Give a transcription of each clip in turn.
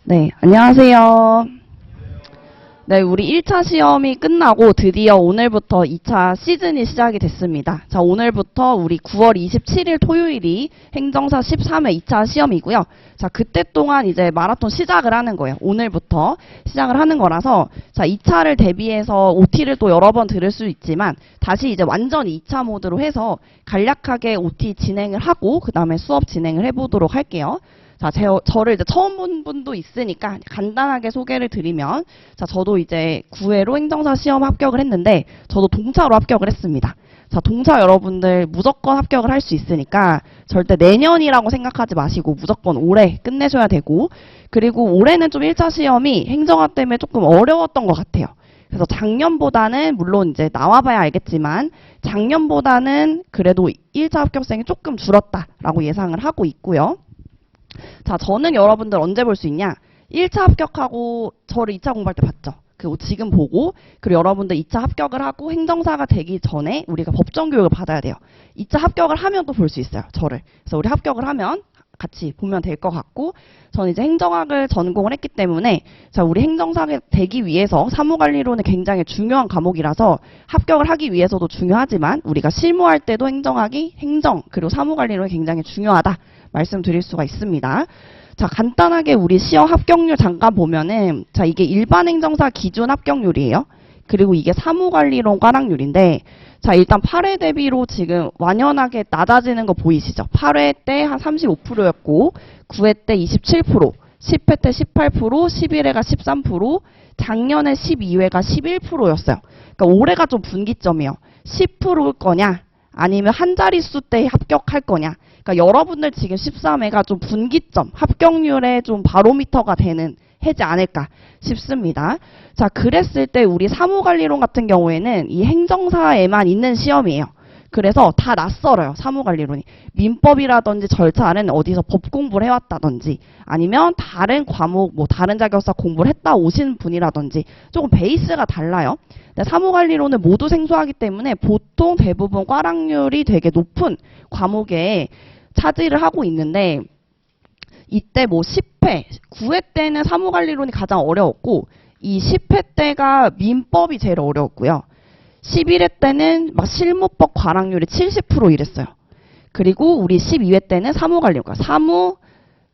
네, 안녕하세요. 네, 우리 1차 시험이 끝나고 드디어 오늘부터 2차 시즌이 시작이 됐습니다. 자, 오늘부터 우리 9월 27일 토요일이 행정사 13회 2차 시험이고요. 자, 그때 동안 이제 마라톤 시작을 하는 거예요. 오늘부터 시작을 하는 거라서, 자, 2차를 대비해서 OT를 또 여러 번 들을 수 있지만, 다시 이제 완전히 2차 모드로 해서 간략하게 OT 진행을 하고, 그 다음에 수업 진행을 해보도록 할게요. 자, 저를 이제 처음 본 분도 있으니까 간단하게 소개를 드리면, 자, 저도 이제 9회로 행정사 시험 합격을 했는데, 저도 동차로 합격을 했습니다. 자, 동차 여러분들 무조건 합격을 할 수 있으니까, 절대 내년이라고 생각하지 마시고, 무조건 올해 끝내셔야 되고, 그리고 올해는 좀 1차 시험이 행정학 때문에 조금 어려웠던 것 같아요. 그래서 작년보다는, 물론 이제 나와봐야 알겠지만, 작년보다는 그래도 1차 합격생이 조금 줄었다라고 예상을 하고 있고요. 자, 저는 여러분들 언제 볼 수 있냐? 1차 합격하고 저를 2차 공부할 때 봤죠. 그리고 지금 보고, 그리고 여러분들 2차 합격을 하고 행정사가 되기 전에 우리가 법정 교육을 받아야 돼요. 2차 합격을 하면 또 볼 수 있어요, 저를. 그래서 우리 합격을 하면 같이 보면 될 것 같고, 저는 이제 행정학을 전공을 했기 때문에, 자, 우리 행정사가 되기 위해서 사무관리론은 굉장히 중요한 과목이라서 합격을 하기 위해서도 중요하지만, 우리가 실무할 때도 행정학이 그리고 사무관리론이 굉장히 중요하다 말씀드릴 수가 있습니다. 자, 간단하게 우리 시험 합격률 잠깐 보면은, 자, 이게 일반 행정사 기준 합격률이에요. 그리고 이게 사무관리론 꽈락률인데, 자, 일단 8회 대비로 지금 완연하게 낮아지는 거 보이시죠? 8회 때 한 35%였고, 9회 때 27%, 10회 때 18%, 11회가 13%, 작년에 12회가 11%였어요. 그러니까 올해가 좀 분기점이에요. 10%일 거냐, 아니면 한 자릿수 때 합격할 거냐. 그러니까 여러분들 지금 13회가 좀 분기점, 합격률의 좀 바로미터가 되는 해지 않을까 싶습니다. 자, 그랬을 때 우리 사무관리론 같은 경우에는 이 행정사에만 있는 시험이에요. 그래서 다 낯설어요, 사무관리론이. 민법이라든지 절차는 어디서 법 공부를 해왔다든지, 아니면 다른 과목, 뭐 다른 자격사 공부를 했다 오신 분이라든지 조금 베이스가 달라요. 근데 사무관리론을 모두 생소하기 때문에 보통 대부분 꽈락률이 되게 높은 과목에 차지를 하고 있는데, 이때 뭐 10회, 9회 때는 사무관리론이 가장 어려웠고, 이 10회 때가 민법이 제일 어려웠고요. 11회 때는 막 실무법 꽈락률이 70% 이랬어요. 그리고 우리 12회 때는 사무관리론, 그러니까 사무,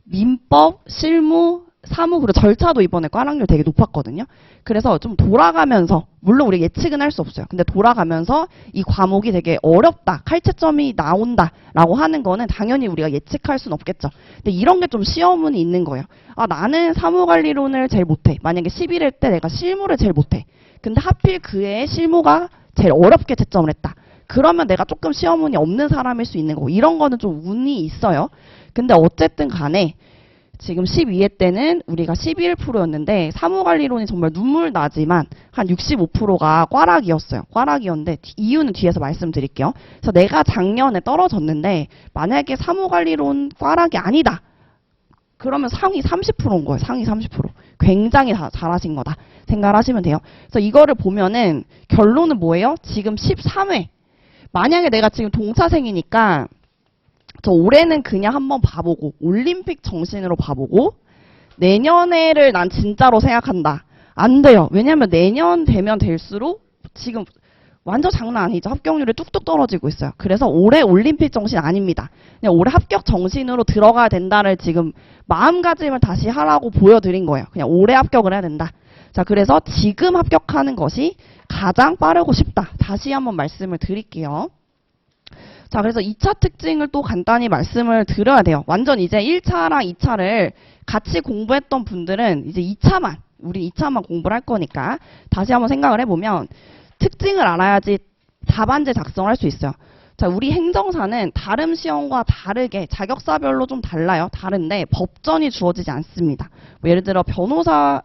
민법, 실무, 사무, 그리고 절차도 이번에 꽈락률 되게 높았거든요. 그래서 좀 돌아가면서, 물론 우리 예측은 할 수 없어요. 근데 돌아가면서 이 과목이 되게 어렵다, 칼채점이 나온다 라고 하는 거는 당연히 우리가 예측할 수는 없겠죠. 근데 이런 게 좀 시험운이 있는 거예요. 아, 나는 사무관리론을 제일 못해. 만약에 11회 때 내가 실무를 제일 못해. 근데 하필 그 해에 실무가 제일 어렵게 채점을 했다. 그러면 내가 조금 시험운이 없는 사람일 수 있는 거고, 이런 거는 좀 운이 있어요. 근데 어쨌든 간에 지금 12회 때는 우리가 11%였는데 사무관리론이 정말 눈물 나지만 한 65%가 꽈락이었어요. 꽈락이었는데 이유는 뒤에서 말씀드릴게요. 그래서 내가 작년에 떨어졌는데 만약에 사무관리론 꽈락이 아니다, 그러면 상위 30%인 거예요. 상위 30%. 굉장히 잘하신 거다 생각을 하시면 돼요. 그래서 이거를 보면은 결론은 뭐예요? 지금 13회. 만약에 내가 지금 동차생이니까 저 올해는 그냥 한번 봐보고, 올림픽 정신으로 봐보고, 내년에를 난 진짜로 생각한다. 안 돼요. 왜냐면 내년 되면 될수록 지금 완전 장난 아니죠. 합격률이 뚝뚝 떨어지고 있어요. 그래서 올해 올림픽 정신 아닙니다. 그냥 올해 합격 정신으로 들어가야 된다를 지금 마음가짐을 다시 하라고 보여드린 거예요. 그냥 올해 합격을 해야 된다. 자, 그래서 지금 합격하는 것이 가장 빠르고 쉽다. 다시 한번 말씀을 드릴게요. 자, 그래서 2차 특징을 또 간단히 말씀을 드려야 돼요. 완전 이제 1차랑 2차를 같이 공부했던 분들은 이제 2차만, 우리 2차만 공부를 할 거니까 다시 한번 생각을 해보면 특징을 알아야지 답안지 작성을 할 수 있어요. 자, 우리 행정사는 다른 시험과 다르게 자격사별로 좀 달라요. 다른데 법전이 주어지지 않습니다. 뭐 예를 들어 변호사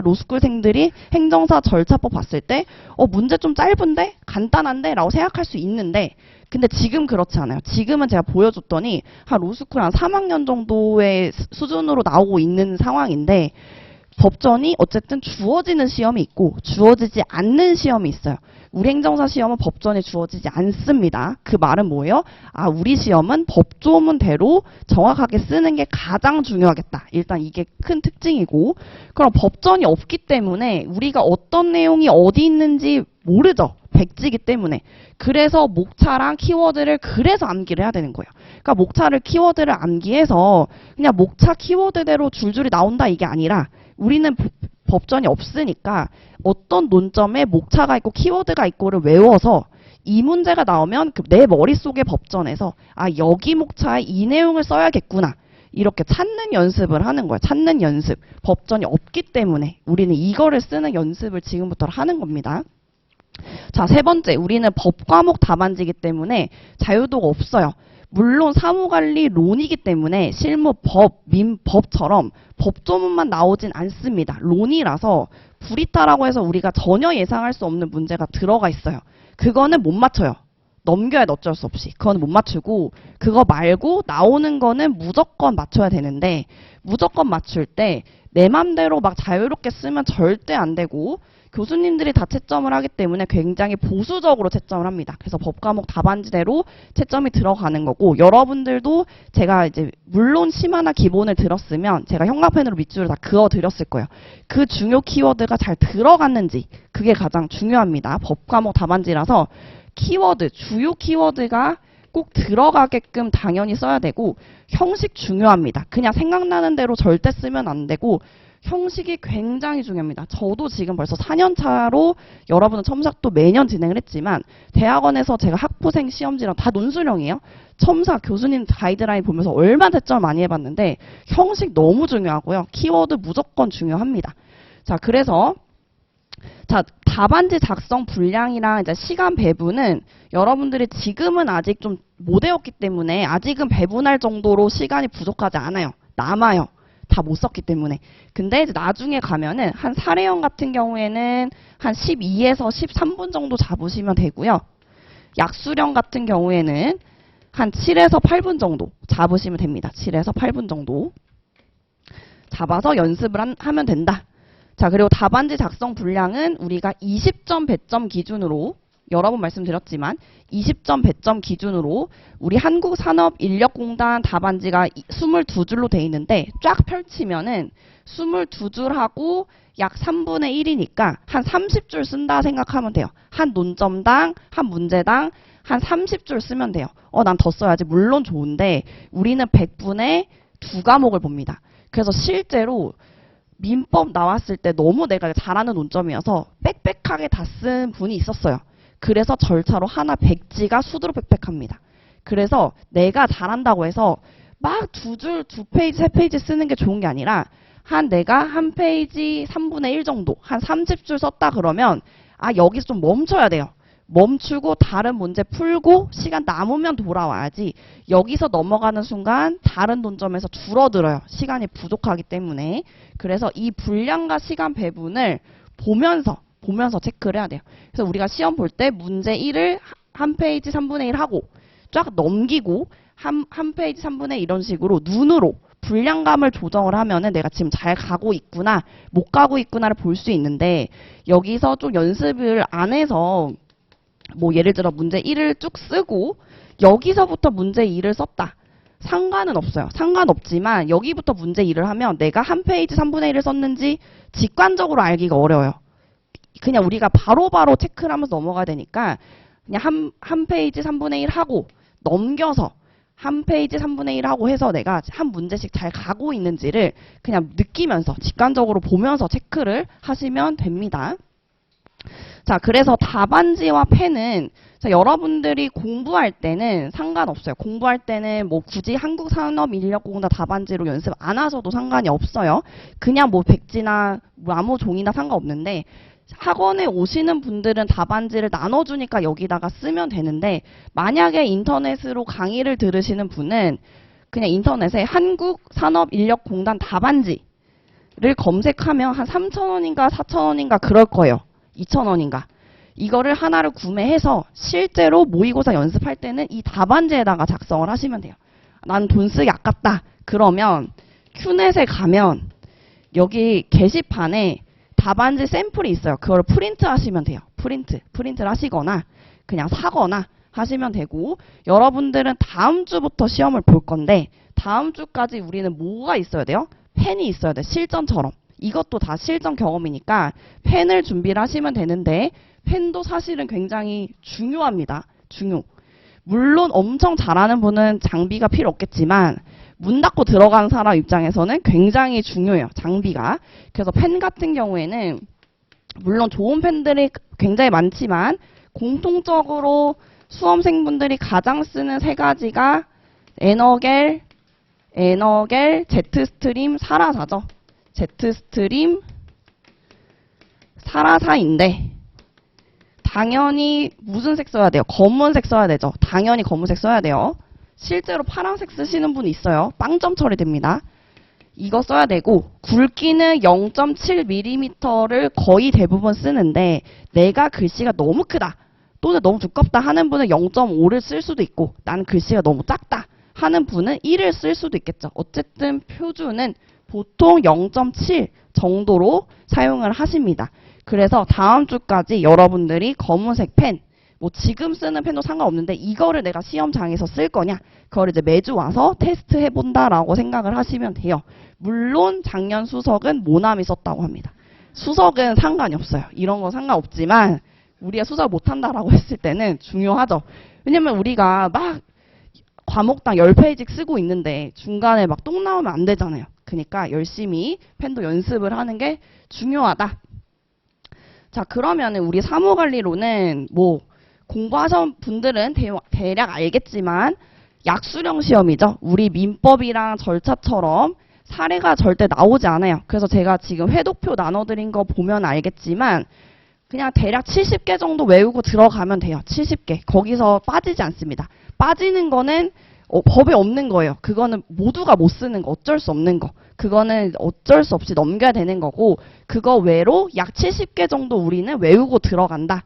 로스쿨생들이 행정사 절차법 봤을 때 문제 좀 짧은데? 간단한데? 라고 생각할 수 있는데, 근데 지금 그렇지 않아요. 지금은 제가 보여줬더니 한 로스쿨 한 3학년 정도의 수준으로 나오고 있는 상황인데, 법전이 어쨌든 주어지는 시험이 있고 주어지지 않는 시험이 있어요. 우리 행정사 시험은 법전이 주어지지 않습니다. 그 말은 뭐예요? 우리 시험은 법조문대로 정확하게 쓰는 게 가장 중요하겠다. 일단 이게 큰 특징이고, 그럼 법전이 없기 때문에 우리가 어떤 내용이 어디 있는지 모르죠. 백지기 때문에. 그래서 목차랑 키워드를 그래서 암기를 해야 되는 거예요. 그러니까 목차를 키워드를 암기해서 그냥 목차 키워드대로 줄줄이 나온다 이게 아니라 우리는 법전이 없으니까 어떤 논점에 목차가 있고 키워드가 있고를 외워서 이 문제가 나오면 내 머릿속의 법전에서 여기 목차에 이 내용을 써야겠구나. 이렇게 찾는 연습을 하는 거야. 찾는 연습. 법전이 없기 때문에 우리는 이거를 쓰는 연습을 지금부터 하는 겁니다. 자, 세 번째, 우리는 법과목 답안지이기 때문에 자유도가 없어요. 물론 사무관리론이기 때문에 실무 법, 민법처럼 법조문만 나오진 않습니다. 론이라서 불이타라고 해서 우리가 전혀 예상할 수 없는 문제가 들어가 있어요. 그거는 못 맞춰요. 넘겨야 돼, 어쩔 수 없이. 그거는 못 맞추고 그거 말고 나오는 거는 무조건 맞춰야 되는데 무조건 맞출 때 내 맘대로 막 자유롭게 쓰면 절대 안 되고 교수님들이 다 채점을 하기 때문에 굉장히 보수적으로 채점을 합니다. 그래서 법과목 답안지대로 채점이 들어가는 거고 여러분들도 제가 이제 물론 심화나 기본을 들었으면 제가 형광펜으로 밑줄을 다 그어 드렸을 거예요. 그 중요 키워드가 잘 들어갔는지 그게 가장 중요합니다. 법과목 답안지라서 키워드, 주요 키워드가 꼭 들어가게끔 당연히 써야 되고 형식 중요합니다. 그냥 생각나는 대로 절대 쓰면 안 되고 형식이 굉장히 중요합니다. 저도 지금 벌써 4년 차로 여러분은 첨삭도 매년 진행을 했지만 대학원에서 제가 학부생 시험지랑 다 논술형이에요. 첨삭 교수님 가이드라인 보면서 얼마나 채점을 많이 해봤는데 형식 너무 중요하고요. 키워드 무조건 중요합니다. 자, 그래서 답안지 작성 분량이랑 이제 시간 배분은 여러분들이 지금은 아직 좀 못 외웠기 때문에 아직은 배분할 정도로 시간이 부족하지 않아요. 남아요. 다 못 썼기 때문에. 근데 이제 나중에 가면은 한 사례형 같은 경우에는 한 12에서 13분 정도 잡으시면 되고요. 약수령 같은 경우에는 한 7에서 8분 정도 잡으시면 됩니다. 7에서 8분 정도 잡아서 연습을 하면 된다. 자, 그리고 답안지 작성 분량은 우리가 20점 배점 기준으로 여러 번 말씀드렸지만 20점 배점 기준으로 우리 한국산업인력공단 답안지가 22줄로 돼 있는데 쫙 펼치면은 22줄하고 약 3분의 1이니까 한 30줄 쓴다 생각하면 돼요. 한 논점당, 한 문제당 한 30줄 쓰면 돼요. 난 더 써야지. 물론 좋은데 우리는 100분의 2과목을 봅니다. 그래서 실제로 민법 나왔을 때 너무 내가 잘하는 논점이어서 빽빽하게 다 쓴 분이 있었어요. 그래서 절차로 하나 백지가 수두룩 빽빽합니다. 그래서 내가 잘한다고 해서 막 2줄, 2페이지, 3페이지 쓰는 게 좋은 게 아니라 내가 한 페이지 3분의 1 정도, 한 30줄 썼다 그러면 여기서 좀 멈춰야 돼요. 멈추고 다른 문제 풀고 시간 남으면 돌아와야지 여기서 넘어가는 순간 다른 논점에서 줄어들어요. 시간이 부족하기 때문에. 그래서 이 분량과 시간 배분을 보면서 체크를 해야 돼요. 그래서 우리가 시험 볼 때 문제 1을 한 페이지 3분의 1 하고 쫙 넘기고 한 페이지 3분의 1 이런 식으로 눈으로 분량감을 조정을 하면은 내가 지금 잘 가고 있구나, 못 가고 있구나를 볼 수 있는데 여기서 좀 연습을 안 해서 뭐 예를 들어 문제 1을 쭉 쓰고 여기서부터 문제 2를 썼다. 상관은 없어요. 상관없지만 여기부터 문제 2를 하면 내가 한 페이지 3분의 1을 썼는지 직관적으로 알기가 어려워요. 그냥 우리가 바로바로 체크를 하면서 넘어가야 되니까 그냥 한 페이지 3분의 1 하고 넘겨서 한 페이지 3분의 1 하고 해서 내가 한 문제씩 잘 가고 있는지를 그냥 느끼면서 직관적으로 보면서 체크를 하시면 됩니다. 자, 그래서 답안지와 펜은 여러분들이 공부할 때는 상관없어요. 공부할 때는 뭐 굳이 한국산업인력공단 답안지로 연습 안 하셔도 상관이 없어요. 그냥 뭐 백지나 뭐 아무 종이나 상관없는데 학원에 오시는 분들은 답안지를 나눠주니까 여기다가 쓰면 되는데 만약에 인터넷으로 강의를 들으시는 분은 그냥 인터넷에 한국산업인력공단 답안지를 검색하면 한 3,000원인가 4,000원인가 그럴 거예요. 2,000원인가. 이거를 하나를 구매해서 실제로 모의고사 연습할 때는 이 답안지에다가 작성을 하시면 돼요. 난 돈 쓰기 아깝다. 그러면 큐넷에 가면 여기 게시판에 답안지 샘플이 있어요. 그걸 프린트 하시면 돼요. 프린트를 하시거나 그냥 사거나 하시면 되고, 여러분들은 다음 주부터 시험을 볼 건데 다음 주까지 우리는 뭐가 있어야 돼요? 펜이 있어야 돼. 실전처럼. 이것도 다 실전 경험이니까 펜을 준비를 하시면 되는데, 펜도 사실은 굉장히 중요합니다. 물론 엄청 잘하는 분은 장비가 필요 없겠지만 문 닫고 들어간 사람 입장에서는 굉장히 중요해요. 장비가. 그래서 펜 같은 경우에는 물론 좋은 펜들이 굉장히 많지만 공통적으로 수험생분들이 가장 쓰는 세 가지가 에너겔, 제트스트림, 사라사죠. 제트스트림, 사라사인데 당연히 무슨 색 써야 돼요? 검은색 써야 되죠. 당연히 검은색 써야 돼요. 실제로 파란색 쓰시는 분 있어요. 빵점 처리됩니다. 이거 써야 되고, 굵기는 0.7mm를 거의 대부분 쓰는데 내가 글씨가 너무 크다 또는 너무 두껍다 하는 분은 0.5를 쓸 수도 있고, 나는 글씨가 너무 작다 하는 분은 1을 쓸 수도 있겠죠. 어쨌든 표준은 보통 0.7 정도로 사용을 하십니다. 그래서 다음 주까지 여러분들이 검은색 펜, 뭐 지금 쓰는 펜도 상관없는데 이거를 내가 시험장에서 쓸 거냐, 그걸 이제 매주 와서 테스트 해본다라고 생각을 하시면 돼요. 물론 작년 수석은 모남이 썼다고 합니다. 수석은 상관이 없어요. 이런 거 상관없지만 우리가 수석 못한다라고 했을 때는 중요하죠. 왜냐면 우리가 막 과목당 10페이지 쓰고 있는데 중간에 막 똥 나오면 안 되잖아요. 그러니까 열심히 펜도 연습을 하는 게 중요하다. 자, 그러면은 우리 사무관리로는 뭐 공부하신 분들은 대략 알겠지만 약수령 시험이죠. 우리 민법이랑 절차처럼 사례가 절대 나오지 않아요. 그래서 제가 지금 회독표 나눠드린 거 보면 알겠지만 그냥 대략 70개 정도 외우고 들어가면 돼요. 70개. 거기서 빠지지 않습니다. 빠지는 거는 법에 없는 거예요. 그거는 모두가 못 쓰는 거, 어쩔 수 없는 거. 그거는 어쩔 수 없이 넘겨야 되는 거고, 그거 외로 약 70개 정도 우리는 외우고 들어간다.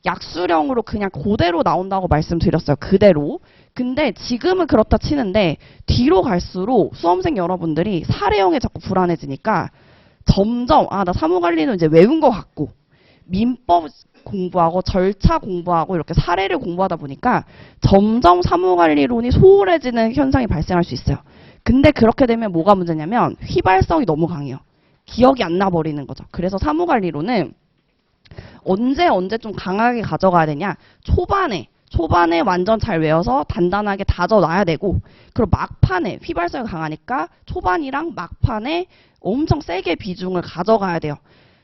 약수령으로 그냥 그대로 나온다고 말씀드렸어요. 그대로. 근데 지금은 그렇다 치는데 뒤로 갈수록 수험생 여러분들이 사례형에 자꾸 불안해지니까 점점 나 사무관리는 이제 외운 것 같고 민법 공부하고 절차 공부하고 이렇게 사례를 공부하다 보니까 점점 사무관리론이 소홀해지는 현상이 발생할 수 있어요. 근데 그렇게 되면 뭐가 문제냐면 휘발성이 너무 강해요. 기억이 안 나버리는 거죠. 그래서 사무관리론은 언제 좀 강하게 가져가야 되냐. 초반에 완전 잘 외워서 단단하게 다져놔야 되고, 그리고 막판에 휘발성이 강하니까 초반이랑 막판에 엄청 세게 비중을 가져가야 돼요.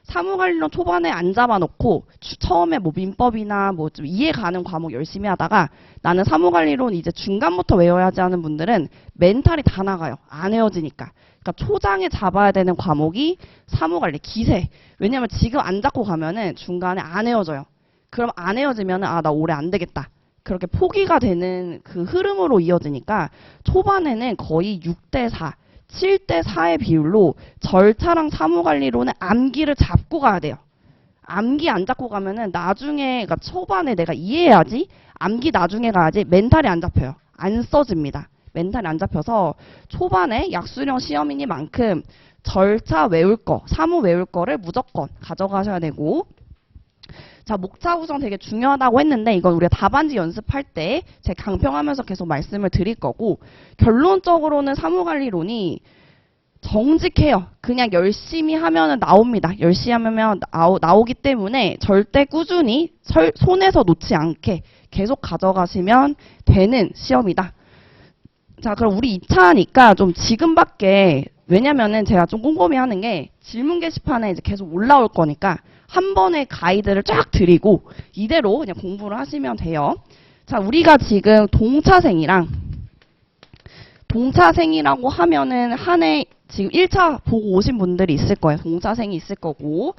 사무관리론 초반에 안 잡아놓고 처음에 뭐 민법이나 뭐 좀 이해 가는 과목 열심히 하다가 나는 사무관리론 이제 중간부터 외워야지 하는 분들은 멘탈이 다 나가요. 안 외워지니까. 그러니까 초장에 잡아야 되는 과목이 사무관리, 기세. 왜냐면 지금 안 잡고 가면은 중간에 안 외워져요. 그럼 안 외워지면은 나 올해 안 되겠다. 그렇게 포기가 되는 그 흐름으로 이어지니까 초반에는 거의 6대4, 7대4의 비율로 절차랑 사무관리론은 암기를 잡고 가야 돼요. 암기 안 잡고 가면은 나중에, 그러니까 초반에 내가 이해해야지, 암기 나중에 가야지 멘탈이 안 잡혀요. 안 써집니다. 멘탈이 안 잡혀서 초반에 약수령 시험이니만큼 절차 외울 거, 사무 외울 거를 무조건 가져가셔야 되고, 자, 목차 구성 되게 중요하다고 했는데 이건 우리가 답안지 연습할 때 제가 강평하면서 계속 말씀을 드릴 거고, 결론적으로는 사무관리론이 정직해요. 그냥 열심히 하면은 나옵니다. 열심히 하면 나오기 때문에 절대 꾸준히 손에서 놓지 않게 계속 가져가시면 되는 시험이다. 자, 그럼 우리 2차니까 좀 지금밖에, 왜냐면은 제가 좀 꼼꼼히 하는 게 질문 게시판에 이제 계속 올라올 거니까 한 번에 가이드를 쫙 드리고 이대로 그냥 공부를 하시면 돼요. 자, 우리가 지금 동차생이라고 하면은 한 해 지금 1차 보고 오신 분들이 있을 거예요. 동차생이 있을 거고,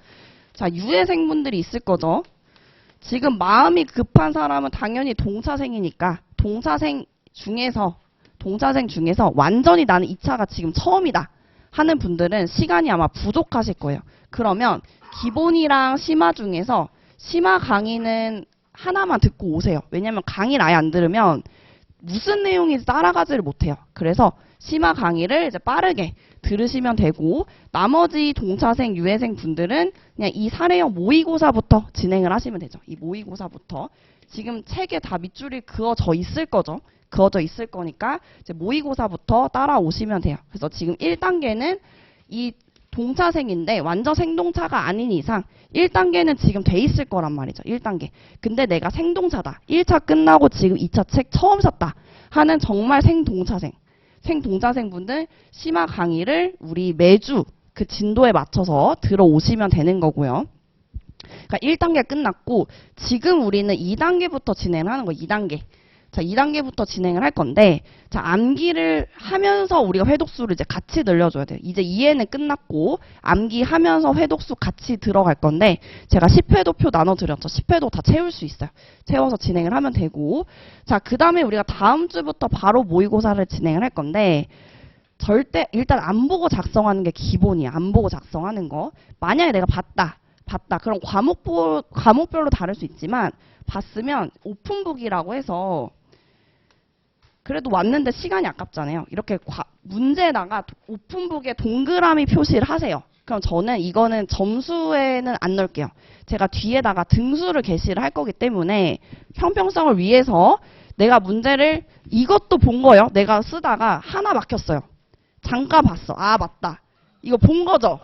자, 유예생분들이 있을 거죠. 지금 마음이 급한 사람은 당연히 동차생이니까 동차생 중에서 완전히 나는 2차가 지금 처음이다 하는 분들은 시간이 아마 부족하실 거예요. 그러면 기본이랑 심화 중에서 심화 강의는 하나만 듣고 오세요. 왜냐면 강의를 아예 안 들으면 무슨 내용인지 따라가지를 못해요. 그래서 심화 강의를 이제 빠르게 들으시면 되고 나머지 동차생, 유해생 분들은 그냥 이 사례형 모의고사부터 진행을 하시면 되죠. 이 모의고사부터. 지금 책에 다 밑줄이 그어져 있을 거죠. 그어져 있을 거니까 이제 모의고사부터 따라오시면 돼요. 그래서 지금 1단계는 이 동차생인데 완전 생동차가 아닌 이상 1단계는 지금 돼 있을 거란 말이죠. 1단계. 근데 내가 생동차다. 1차 끝나고 지금 2차 책 처음 샀다. 하는 정말 생동차생 분들 심화 강의를 우리 매주 그 진도에 맞춰서 들어오시면 되는 거고요. 그러니까 1단계 끝났고 지금 우리는 2단계부터 진행을 하는 거예요. 2단계. 자, 2단계부터 진행을 할 건데, 자, 암기를 하면서 우리가 회독수를 이제 같이 늘려줘야 돼요. 이제 2회는 끝났고, 암기하면서 회독수 같이 들어갈 건데, 제가 10회도표 나눠드렸죠. 10회도 다 채울 수 있어요. 채워서 진행을 하면 되고, 자, 그 다음에 우리가 다음 주부터 바로 모의고사를 진행을 할 건데, 절대, 일단 안 보고 작성하는 게 기본이야. 안 보고 작성하는 거. 만약에 내가 봤다. 그럼 과목별로 다를 수 있지만, 봤으면 오픈북이라고 해서 그래도 왔는데 시간이 아깝잖아요. 이렇게 문제에다가 오픈북에 동그라미 표시를 하세요. 그럼 저는 이거는 점수에는 안 넣을게요. 제가 뒤에다가 등수를 게시를 할 거기 때문에 형평성을 위해서 내가 문제를 이것도 본 거예요. 내가 쓰다가 하나 막혔어요. 잠깐 봤어. 아, 맞다. 이거 본 거죠?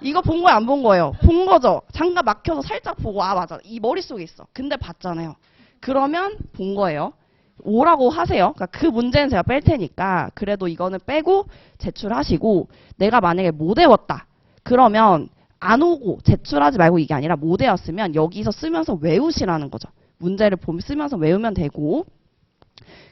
이거 본 거예요, 안 본 거예요? 본 거죠? 잠깐 막혀서 살짝 보고, 아, 맞아. 이 머릿속에 있어. 근데 봤잖아요. 그러면 본 거예요. 오라고 하세요. 그러니까 그 문제는 제가 뺄 테니까, 그래도 이거는 빼고 제출하시고, 내가 만약에 못 외웠다. 그러면 안 오고 제출하지 말고 이게 아니라 못 외웠으면 여기서 쓰면서 외우시라는 거죠. 문제를 쓰면서 외우면 되고,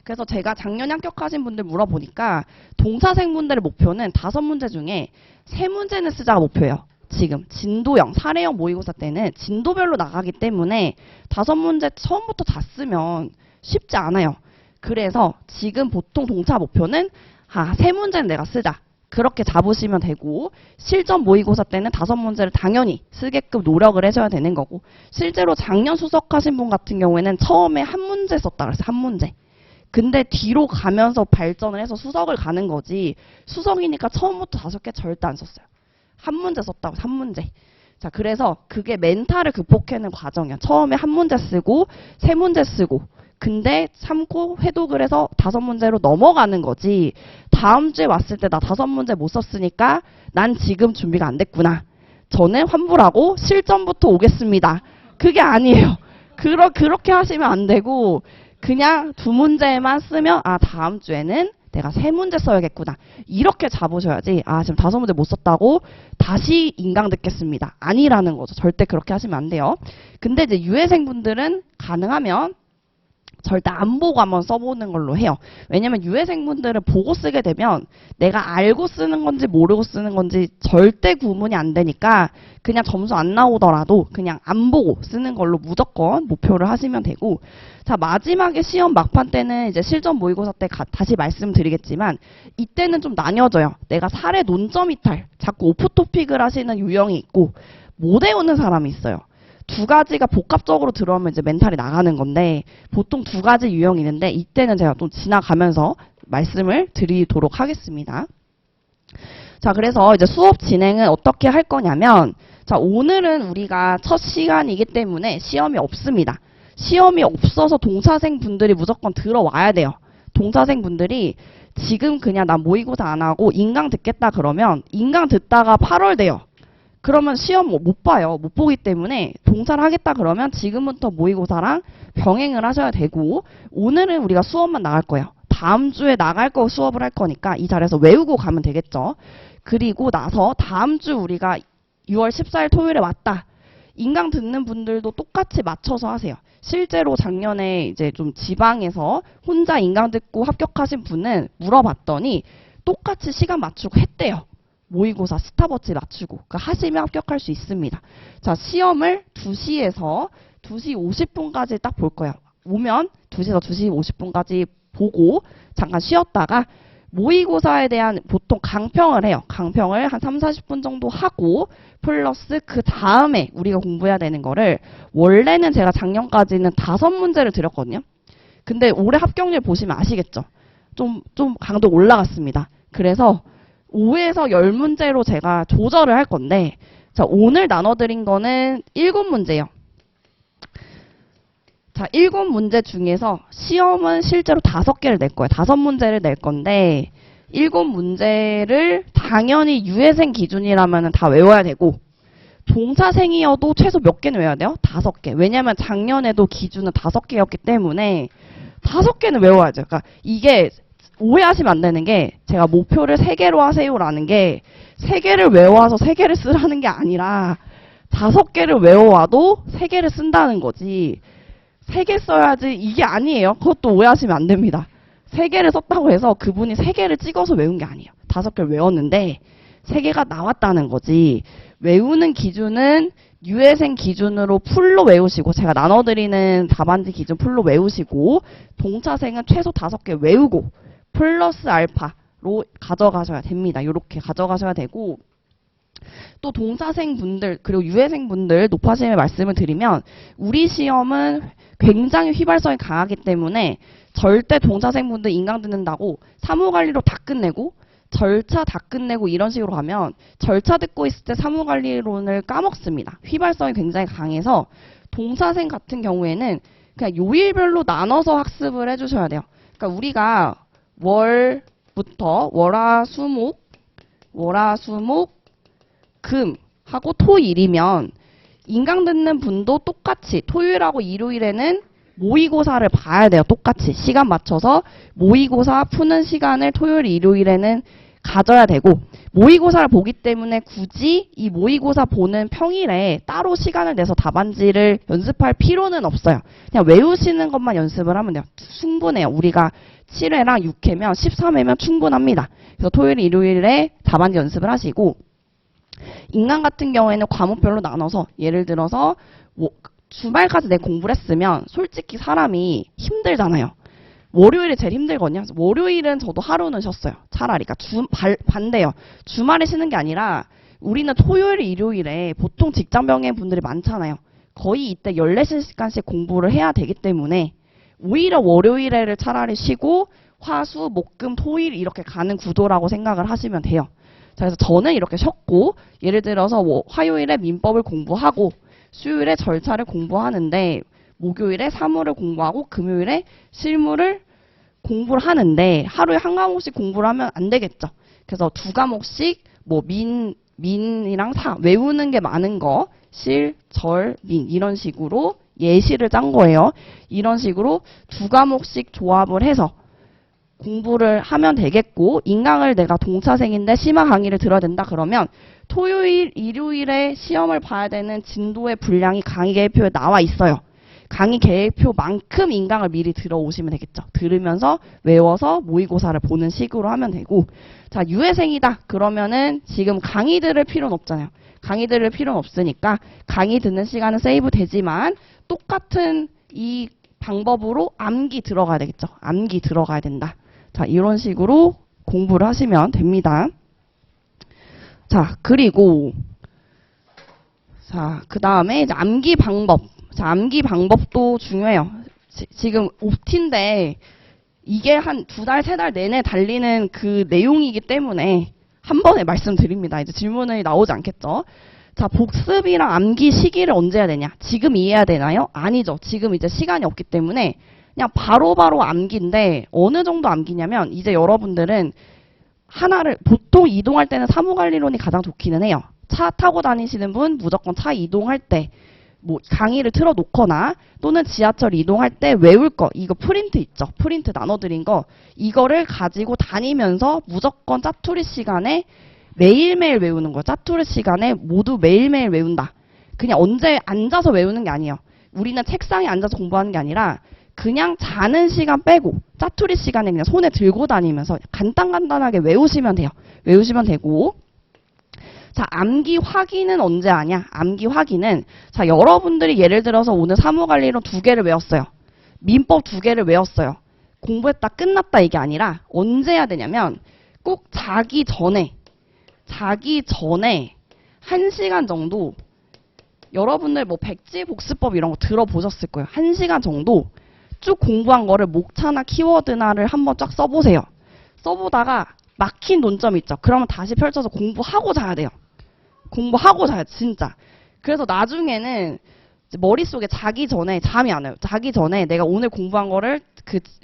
그래서 제가 작년에 합격하신 분들 물어보니까 동사생분들의 목표는 5문제 중에 3문제는 쓰자가 목표예요. 지금 진도형, 사례형 모의고사 때는 진도별로 나가기 때문에 5문제 처음부터 다 쓰면 쉽지 않아요. 그래서 지금 보통 동차 목표는 3문제는 내가 쓰자. 그렇게 잡으시면 되고 실전 모의고사 때는 5문제를 당연히 쓰게끔 노력을 해줘야 되는 거고 실제로 작년 수석하신 분 같은 경우에는 처음에 1문제 썼다 그랬어요. 1문제. 근데 뒤로 가면서 발전을 해서 수석을 가는 거지 수석이니까 처음부터 5개 절대 안 썼어요. 1문제 썼다고 3문제. 자, 그래서 그게 멘탈을 극복하는 과정이야. 처음에 1문제 쓰고 3문제 쓰고 근데 참고 회독을 해서 5문제로 넘어가는 거지. 다음 주에 왔을 때 나 5문제 못 썼으니까 난 지금 준비가 안 됐구나. 저는 환불하고 실전부터 오겠습니다. 그게 아니에요. 그렇게 하시면 안 되고 그냥 2문제만 쓰면 다음 주에는 내가 3문제 써야겠구나. 이렇게 잡으셔야지 지금 5문제 못 썼다고 다시 인강 듣겠습니다. 아니라는 거죠. 절대 그렇게 하시면 안 돼요. 근데 이제 유해생분들은 가능하면 절대 안 보고 한번 써보는 걸로 해요. 왜냐면 유해생분들은 보고 쓰게 되면 내가 알고 쓰는 건지 모르고 쓰는 건지 절대 구분이 안 되니까 그냥 점수 안 나오더라도 그냥 안 보고 쓰는 걸로 무조건 목표를 하시면 되고 자 마지막에 시험 막판 때는 이제 실전 모의고사 때 다시 말씀드리겠지만 이때는 좀 나뉘어져요. 내가 사례 논점 이탈 자꾸 오프토픽을 하시는 유형이 있고 못 외우는 사람이 있어요. 2가지가 복합적으로 들어오면 이제 멘탈이 나가는 건데 보통 2가지 유형이 있는데 이때는 제가 좀 지나가면서 말씀을 드리도록 하겠습니다. 자, 그래서 이제 수업 진행은 어떻게 할 거냐면 자, 오늘은 우리가 첫 시간이기 때문에 시험이 없습니다. 시험이 없어서 동차생 분들이 무조건 들어와야 돼요. 동차생 분들이 지금 그냥 나 모의고사 안 하고 인강 듣겠다 그러면 인강 듣다가 8월 돼요. 그러면 시험 못 봐요. 못 보기 때문에 동차를 하겠다 그러면 지금부터 모의고사랑 병행을 하셔야 되고 오늘은 우리가 수업만 나갈 거예요. 다음 주에 나갈 거 수업을 할 거니까 이 자리에서 외우고 가면 되겠죠. 그리고 나서 다음 주 우리가 6월 14일 토요일에 왔다. 인강 듣는 분들도 똑같이 맞춰서 하세요. 실제로 작년에 이제 좀 지방에서 혼자 인강 듣고 합격하신 분은 물어봤더니 똑같이 시간 맞추고 했대요. 모의고사 스탑워치 맞추고 하시면 합격할 수 있습니다. 자, 시험을 2시에서 2시 50분까지 딱 볼 거예요. 오면 2시에서 2시 50분까지 보고 잠깐 쉬었다가 모의고사에 대한 보통 강평을 해요. 강평을 한 3, 40분 정도 하고 플러스 그 다음에 우리가 공부해야 되는 거를 원래는 제가 작년까지는 5문제를 드렸거든요. 근데 올해 합격률 보시면 아시겠죠? 좀 강도 올라갔습니다. 그래서 5에서 10문제로 제가 조절을 할 건데, 자, 오늘 나눠드린 거는 7문제예요. 자, 7문제 중에서 시험은 실제로 5개를 낼 거예요. 5문제를 낼 건데, 7문제를 당연히 유예생 기준이라면 다 외워야 되고, 동차생이어도 최소 몇 개는 외워야 돼요? 5개. 왜냐면 작년에도 기준은 5개였기 때문에 5개는 외워야죠. 그러니까 이게 오해하시면 안 되는 게, 제가 목표를 3개로 하세요라는 게 3개를 외워와서 3개를 쓰라는 게 아니라 5개를 외워와도 3개를 쓴다는 거지. 3개 써야지 이게 아니에요. 그것도 오해하시면 안 됩니다. 3개를 썼다고 해서 그분이 3개를 찍어서 외운 게 아니에요. 5개를 외웠는데 3개가 나왔다는 거지. 외우는 기준은 유예생 기준으로 풀로 외우시고, 제가 나눠드리는 답안지 기준 풀로 외우시고, 동차생은 최소 5개 외우고 플러스 알파로 가져가셔야 됩니다. 이렇게 가져가셔야 되고, 또 동차생 분들 그리고 유예생 분들 높아심의 말씀을 드리면, 우리 시험은 굉장히 휘발성이 강하기 때문에 절대 동차생 분들 인강 듣는다고 사무관리로 다 끝내고 절차 다 끝내고 이런 식으로 가면 절차 듣고 있을 때 사무관리론을 까먹습니다. 휘발성이 굉장히 강해서 동차생 같은 경우에는 그냥 요일별로 나눠서 학습을 해주셔야 돼요. 그러니까 우리가 월부터 월화수목 금 하고 토일이면 인강 듣는 분도 똑같이 토요일하고 일요일에는 모의고사를 봐야 돼요. 똑같이 시간 맞춰서 모의고사 푸는 시간을 토요일, 일요일에는 가져야 되고, 모의고사를 보기 때문에 굳이 이 모의고사 보는 평일에 따로 시간을 내서 답안지를 연습할 필요는 없어요. 그냥 외우시는 것만 연습을 하면 돼요. 충분해요. 우리가 7회랑 6회면 13회면 충분합니다. 그래서 토요일, 일요일에 답안지 연습을 하시고, 인강 같은 경우에는 과목별로 나눠서, 예를 들어서 주말까지 내 공부를 했으면 솔직히 사람이 힘들잖아요. 월요일이 제일 힘들거든요. 월요일은 저도 하루는 쉬었어요. 차라리. 그러니까 반대요. 주말에 쉬는 게 아니라 우리는 토요일, 일요일에 보통 직장병행 분들이 많잖아요. 거의 이때 14시간씩 공부를 해야 되기 때문에 오히려 월요일에를 차라리 쉬고 화, 수, 목, 금, 토일 이렇게 가는 구도라고 생각을 하시면 돼요. 그래서 저는 이렇게 쉬었고, 예를 들어서 화요일에 민법을 공부하고 수요일에 절차를 공부하는데, 목요일에 사무를 공부하고 금요일에 실무를 공부를 하는데, 하루에 한 과목씩 공부를 하면 안 되겠죠. 그래서 2과목씩 민이랑 사 외우는 게 많은 거, 실, 절, 민 이런 식으로 예시를 짠 거예요. 이런 식으로 2과목씩 조합을 해서 공부를 하면 되겠고, 인강을 내가 동차생인데 심화 강의를 들어야 된다 그러면 토요일, 일요일에 시험을 봐야 되는 진도의 분량이 강의 계획표에 나와 있어요. 강의 계획표만큼 인강을 미리 들어오시면 되겠죠. 들으면서 외워서 모의고사를 보는 식으로 하면 되고, 자, 유예생이다 그러면은 지금 강의 들을 필요는 없잖아요. 강의 들을 필요는 없으니까 강의 듣는 시간은 세이브 되지만 똑같은 이 방법으로 암기 들어가야 되겠죠. 암기 들어가야 된다. 자, 이런 식으로 공부를 하시면 됩니다. 자, 그리고 자, 그 다음에 이제 암기 방법. 자, 암기 방법도 중요해요. 지금 옵티인데 이게 한 2달, 3달 내내 달리는 그 내용이기 때문에 한 번에 말씀드립니다. 이제 질문이 나오지 않겠죠? 자, 복습이랑 암기 시기를 언제 해야 되냐? 지금 이해해야 되나요? 아니죠. 지금 이제 시간이 없기 때문에 그냥 바로바로 암기인데, 어느 정도 암기냐면 이제 여러분들은 하나를 보통 이동할 때는 사무관리론이 가장 좋기는 해요. 차 타고 다니시는 분 무조건 차 이동할 때 뭐 강의를 틀어놓거나 또는 지하철 이동할 때 외울 거, 이거 프린트 있죠. 프린트 나눠드린 거, 이거를 가지고 다니면서 무조건 짜투리 시간에 매일매일 외우는 거예요. 짜투리 시간에 모두 매일매일 외운다. 그냥 언제 앉아서 외우는 게 아니에요. 우리는 책상에 앉아서 공부하는 게 아니라 그냥 자는 시간 빼고 짜투리 시간에 그냥 손에 들고 다니면서 간단하게 외우시면 돼요. 외우시면 되고, 자, 암기 확인은 언제 하냐? 암기 확인은, 자, 여러분들이 예를 들어서 오늘 사무관리론 2개를 외웠어요. 민법 2개를 외웠어요. 공부했다 끝났다 이게 아니라 언제 해야 되냐면 꼭 자기 전에 1시간 정도, 여러분들 뭐 백지 복습법 이런 거 들어보셨을 거예요. 1시간 정도 쭉 공부한 거를 목차나 키워드나를 한번 쫙 써보세요. 써보다가 막힌 논점 있죠. 그러면 다시 펼쳐서 공부하고 자야 돼요. 공부하고 자야 돼, 진짜. 그래서 나중에는 머릿속에 자기 전에 잠이 안 와요. 자기 전에 내가 오늘 공부한 거를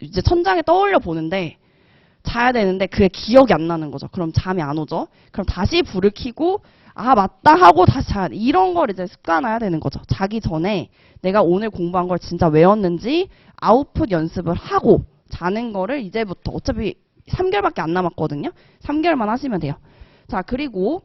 이제 천장에 떠올려 보는데 자야 되는데 그게 기억이 안 나는 거죠. 그럼 잠이 안 오죠. 그럼 다시 불을 켜고 아 맞다 하고 다시 자야 돼. 이런 걸 이제 습관화해야 되는 거죠. 자기 전에 내가 오늘 공부한 걸 진짜 외웠는지 아웃풋 연습을 하고 자는 거를 이제부터 어차피 3개월밖에 안 남았거든요. 3개월만 하시면 돼요. 자, 그리고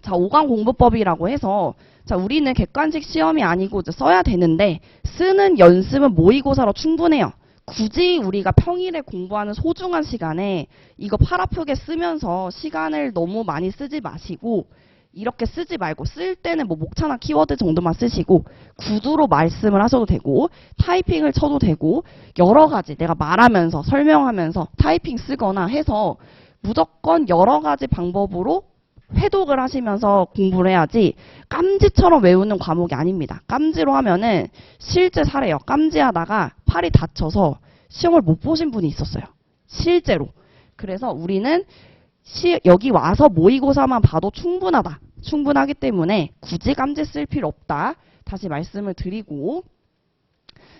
자, 5강 공부법이라고 해서 자, 우리는 객관식 시험이 아니고 이제 써야 되는데 쓰는 연습은 모의고사로 충분해요. 굳이 우리가 평일에 공부하는 소중한 시간에 이거 팔 아프게 쓰면서 시간을 너무 많이 쓰지 마시고 이렇게 쓰지 말고 쓸 때는 뭐 목차나 키워드 정도만 쓰시고 구두로 말씀을 하셔도 되고 타이핑을 쳐도 되고 여러 가지 내가 말하면서 설명하면서 타이핑 쓰거나 해서 무조건 여러 가지 방법으로 회독을 하시면서 공부를 해야지 깜지처럼 외우는 과목이 아닙니다. 깜지로 하면은 실제 사례요. 깜지하다가 팔이 다쳐서 시험을 못 보신 분이 있었어요. 실제로. 그래서 우리는 여기 와서 모의고사만 봐도 충분하다. 충분하기 때문에 굳이 깜지 쓸 필요 없다. 다시 말씀을 드리고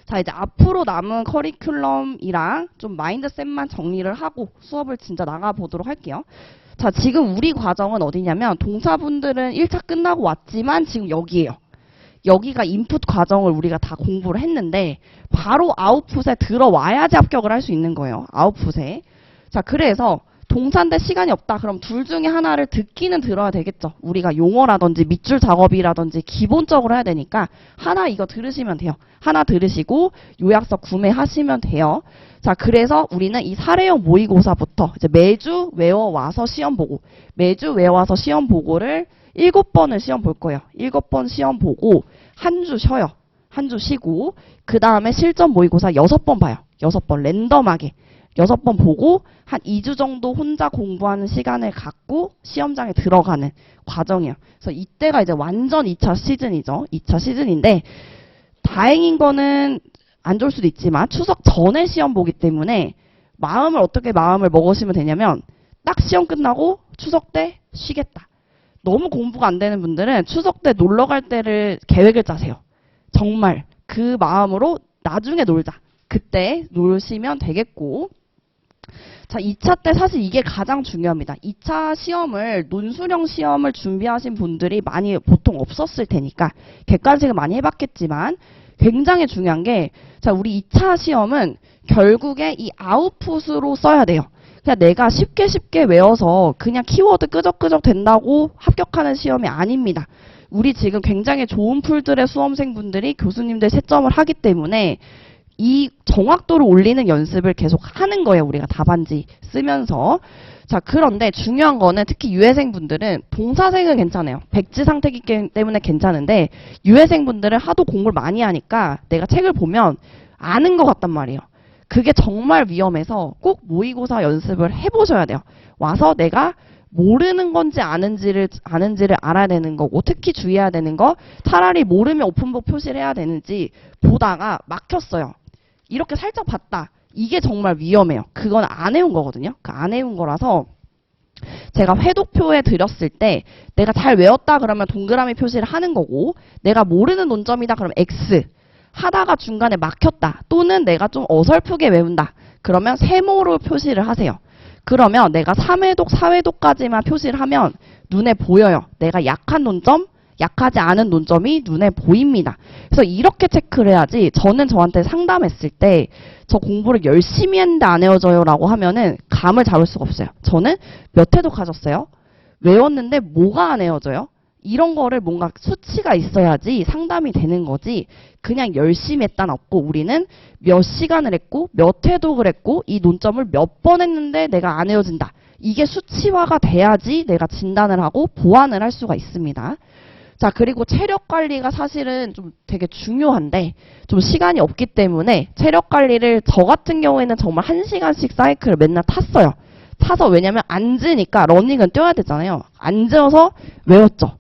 자 이제 앞으로 남은 커리큘럼이랑 좀 마인드셋만 정리를 하고 수업을 진짜 나가보도록 할게요. 자 지금 우리 과정은 어디냐면 동사분들은 1차 끝나고 왔지만 지금 여기에요. 여기가 인풋 과정을 우리가 다 공부를 했는데 바로 아웃풋에 들어와야지 합격을 할 수 있는 거예요. 아웃풋에. 자 그래서 동사인데 시간이 없다. 그럼 둘 중에 하나를 듣기는 들어야 되겠죠. 우리가 용어라든지 밑줄 작업이라든지 기본적으로 해야 되니까 하나 이거 들으시면 돼요. 하나 들으시고 요약서 구매하시면 돼요. 자, 그래서 우리는 이 사례형 모의고사부터 이제 매주 외워와서 시험 보고 매주 외워와서 시험 보고를 7번을 시험 볼 거예요. 7번 시험 보고 한 주 쉬어요. 한 주 쉬고 그 다음에 실전 모의고사 6번 봐요. 6번 랜덤하게. 6번 보고 한 2주 정도 혼자 공부하는 시간을 갖고 시험장에 들어가는 과정이에요. 그래서 이때가 이제 완전 2차 시즌이죠. 2차 시즌인데 다행인 거는 안 좋을 수도 있지만 추석 전에 시험 보기 때문에 어떻게 마음을 먹으시면 되냐면 딱 시험 끝나고 추석 때 쉬겠다. 너무 공부가 안 되는 분들은 추석 때 놀러 갈 때를 계획을 짜세요. 정말 그 마음으로 나중에 놀자. 그때 놀시면 되겠고 자, 2차 때 사실 이게 가장 중요합니다. 2차 시험을 논술형 시험을 준비하신 분들이 많이 보통 없었을 테니까 객관식을 많이 해봤겠지만 굉장히 중요한 게 자, 우리 2차 시험은 결국에 이 아웃풋으로 써야 돼요. 그냥 내가 쉽게 외워서 그냥 키워드 끄적끄적 된다고 합격하는 시험이 아닙니다. 우리 지금 굉장히 좋은 풀들의 수험생분들이 교수님들 채점을 하기 때문에 이 정확도를 올리는 연습을 계속 하는 거예요. 우리가 답안지 쓰면서. 자, 그런데 중요한 거는 특히 유해생분들은 동사생은 괜찮아요. 백지 상태이기 때문에 괜찮은데 유해생분들은 하도 공부를 많이 하니까 내가 책을 보면 아는 것 같단 말이에요. 그게 정말 위험해서 꼭 모의고사 연습을 해보셔야 돼요. 와서 내가 모르는 건지 아는지를 알아야 되는 거고 특히 주의해야 되는 거 차라리 모르면 오픈북 표시를 해야 되는지 보다가 막혔어요. 이렇게 살짝 봤다. 이게 정말 위험해요. 그건 안 해온 거거든요. 안 해온 거라서 제가 회독표에 드렸을 때 내가 잘 외웠다 그러면 동그라미 표시를 하는 거고 내가 모르는 논점이다 그러면 X 하다가 중간에 막혔다 또는 내가 좀 어설프게 외운다 그러면 세모로 표시를 하세요. 그러면 내가 3회독, 4회독까지만 표시를 하면 눈에 보여요. 내가 약한 논점, 약하지 않은 논점이 눈에 보입니다. 그래서 이렇게 체크를 해야지 저는 저한테 상담했을 때 저 공부를 열심히 했는데 안 외워져요 라고 하면은 감을 잡을 수가 없어요. 저는 몇 회독 하셨어요? 외웠는데 뭐가 안 외워져요? 이런 거를 뭔가 수치가 있어야지 상담이 되는 거지 그냥 열심히 했다는 없고 우리는 몇 시간을 했고 몇 회독을 했고 이 논점을 몇 번 했는데 내가 안 외워진다. 이게 수치화가 돼야지 내가 진단을 하고 보완을 할 수가 있습니다. 자, 그리고 체력 관리가 사실은 좀 되게 중요한데 좀 시간이 없기 때문에 체력 관리를 저 같은 경우에는 정말 1시간씩 사이클을 맨날 탔어요. 타서 왜냐면 앉으니까 러닝은 뛰어야 되잖아요. 앉아서 외웠죠.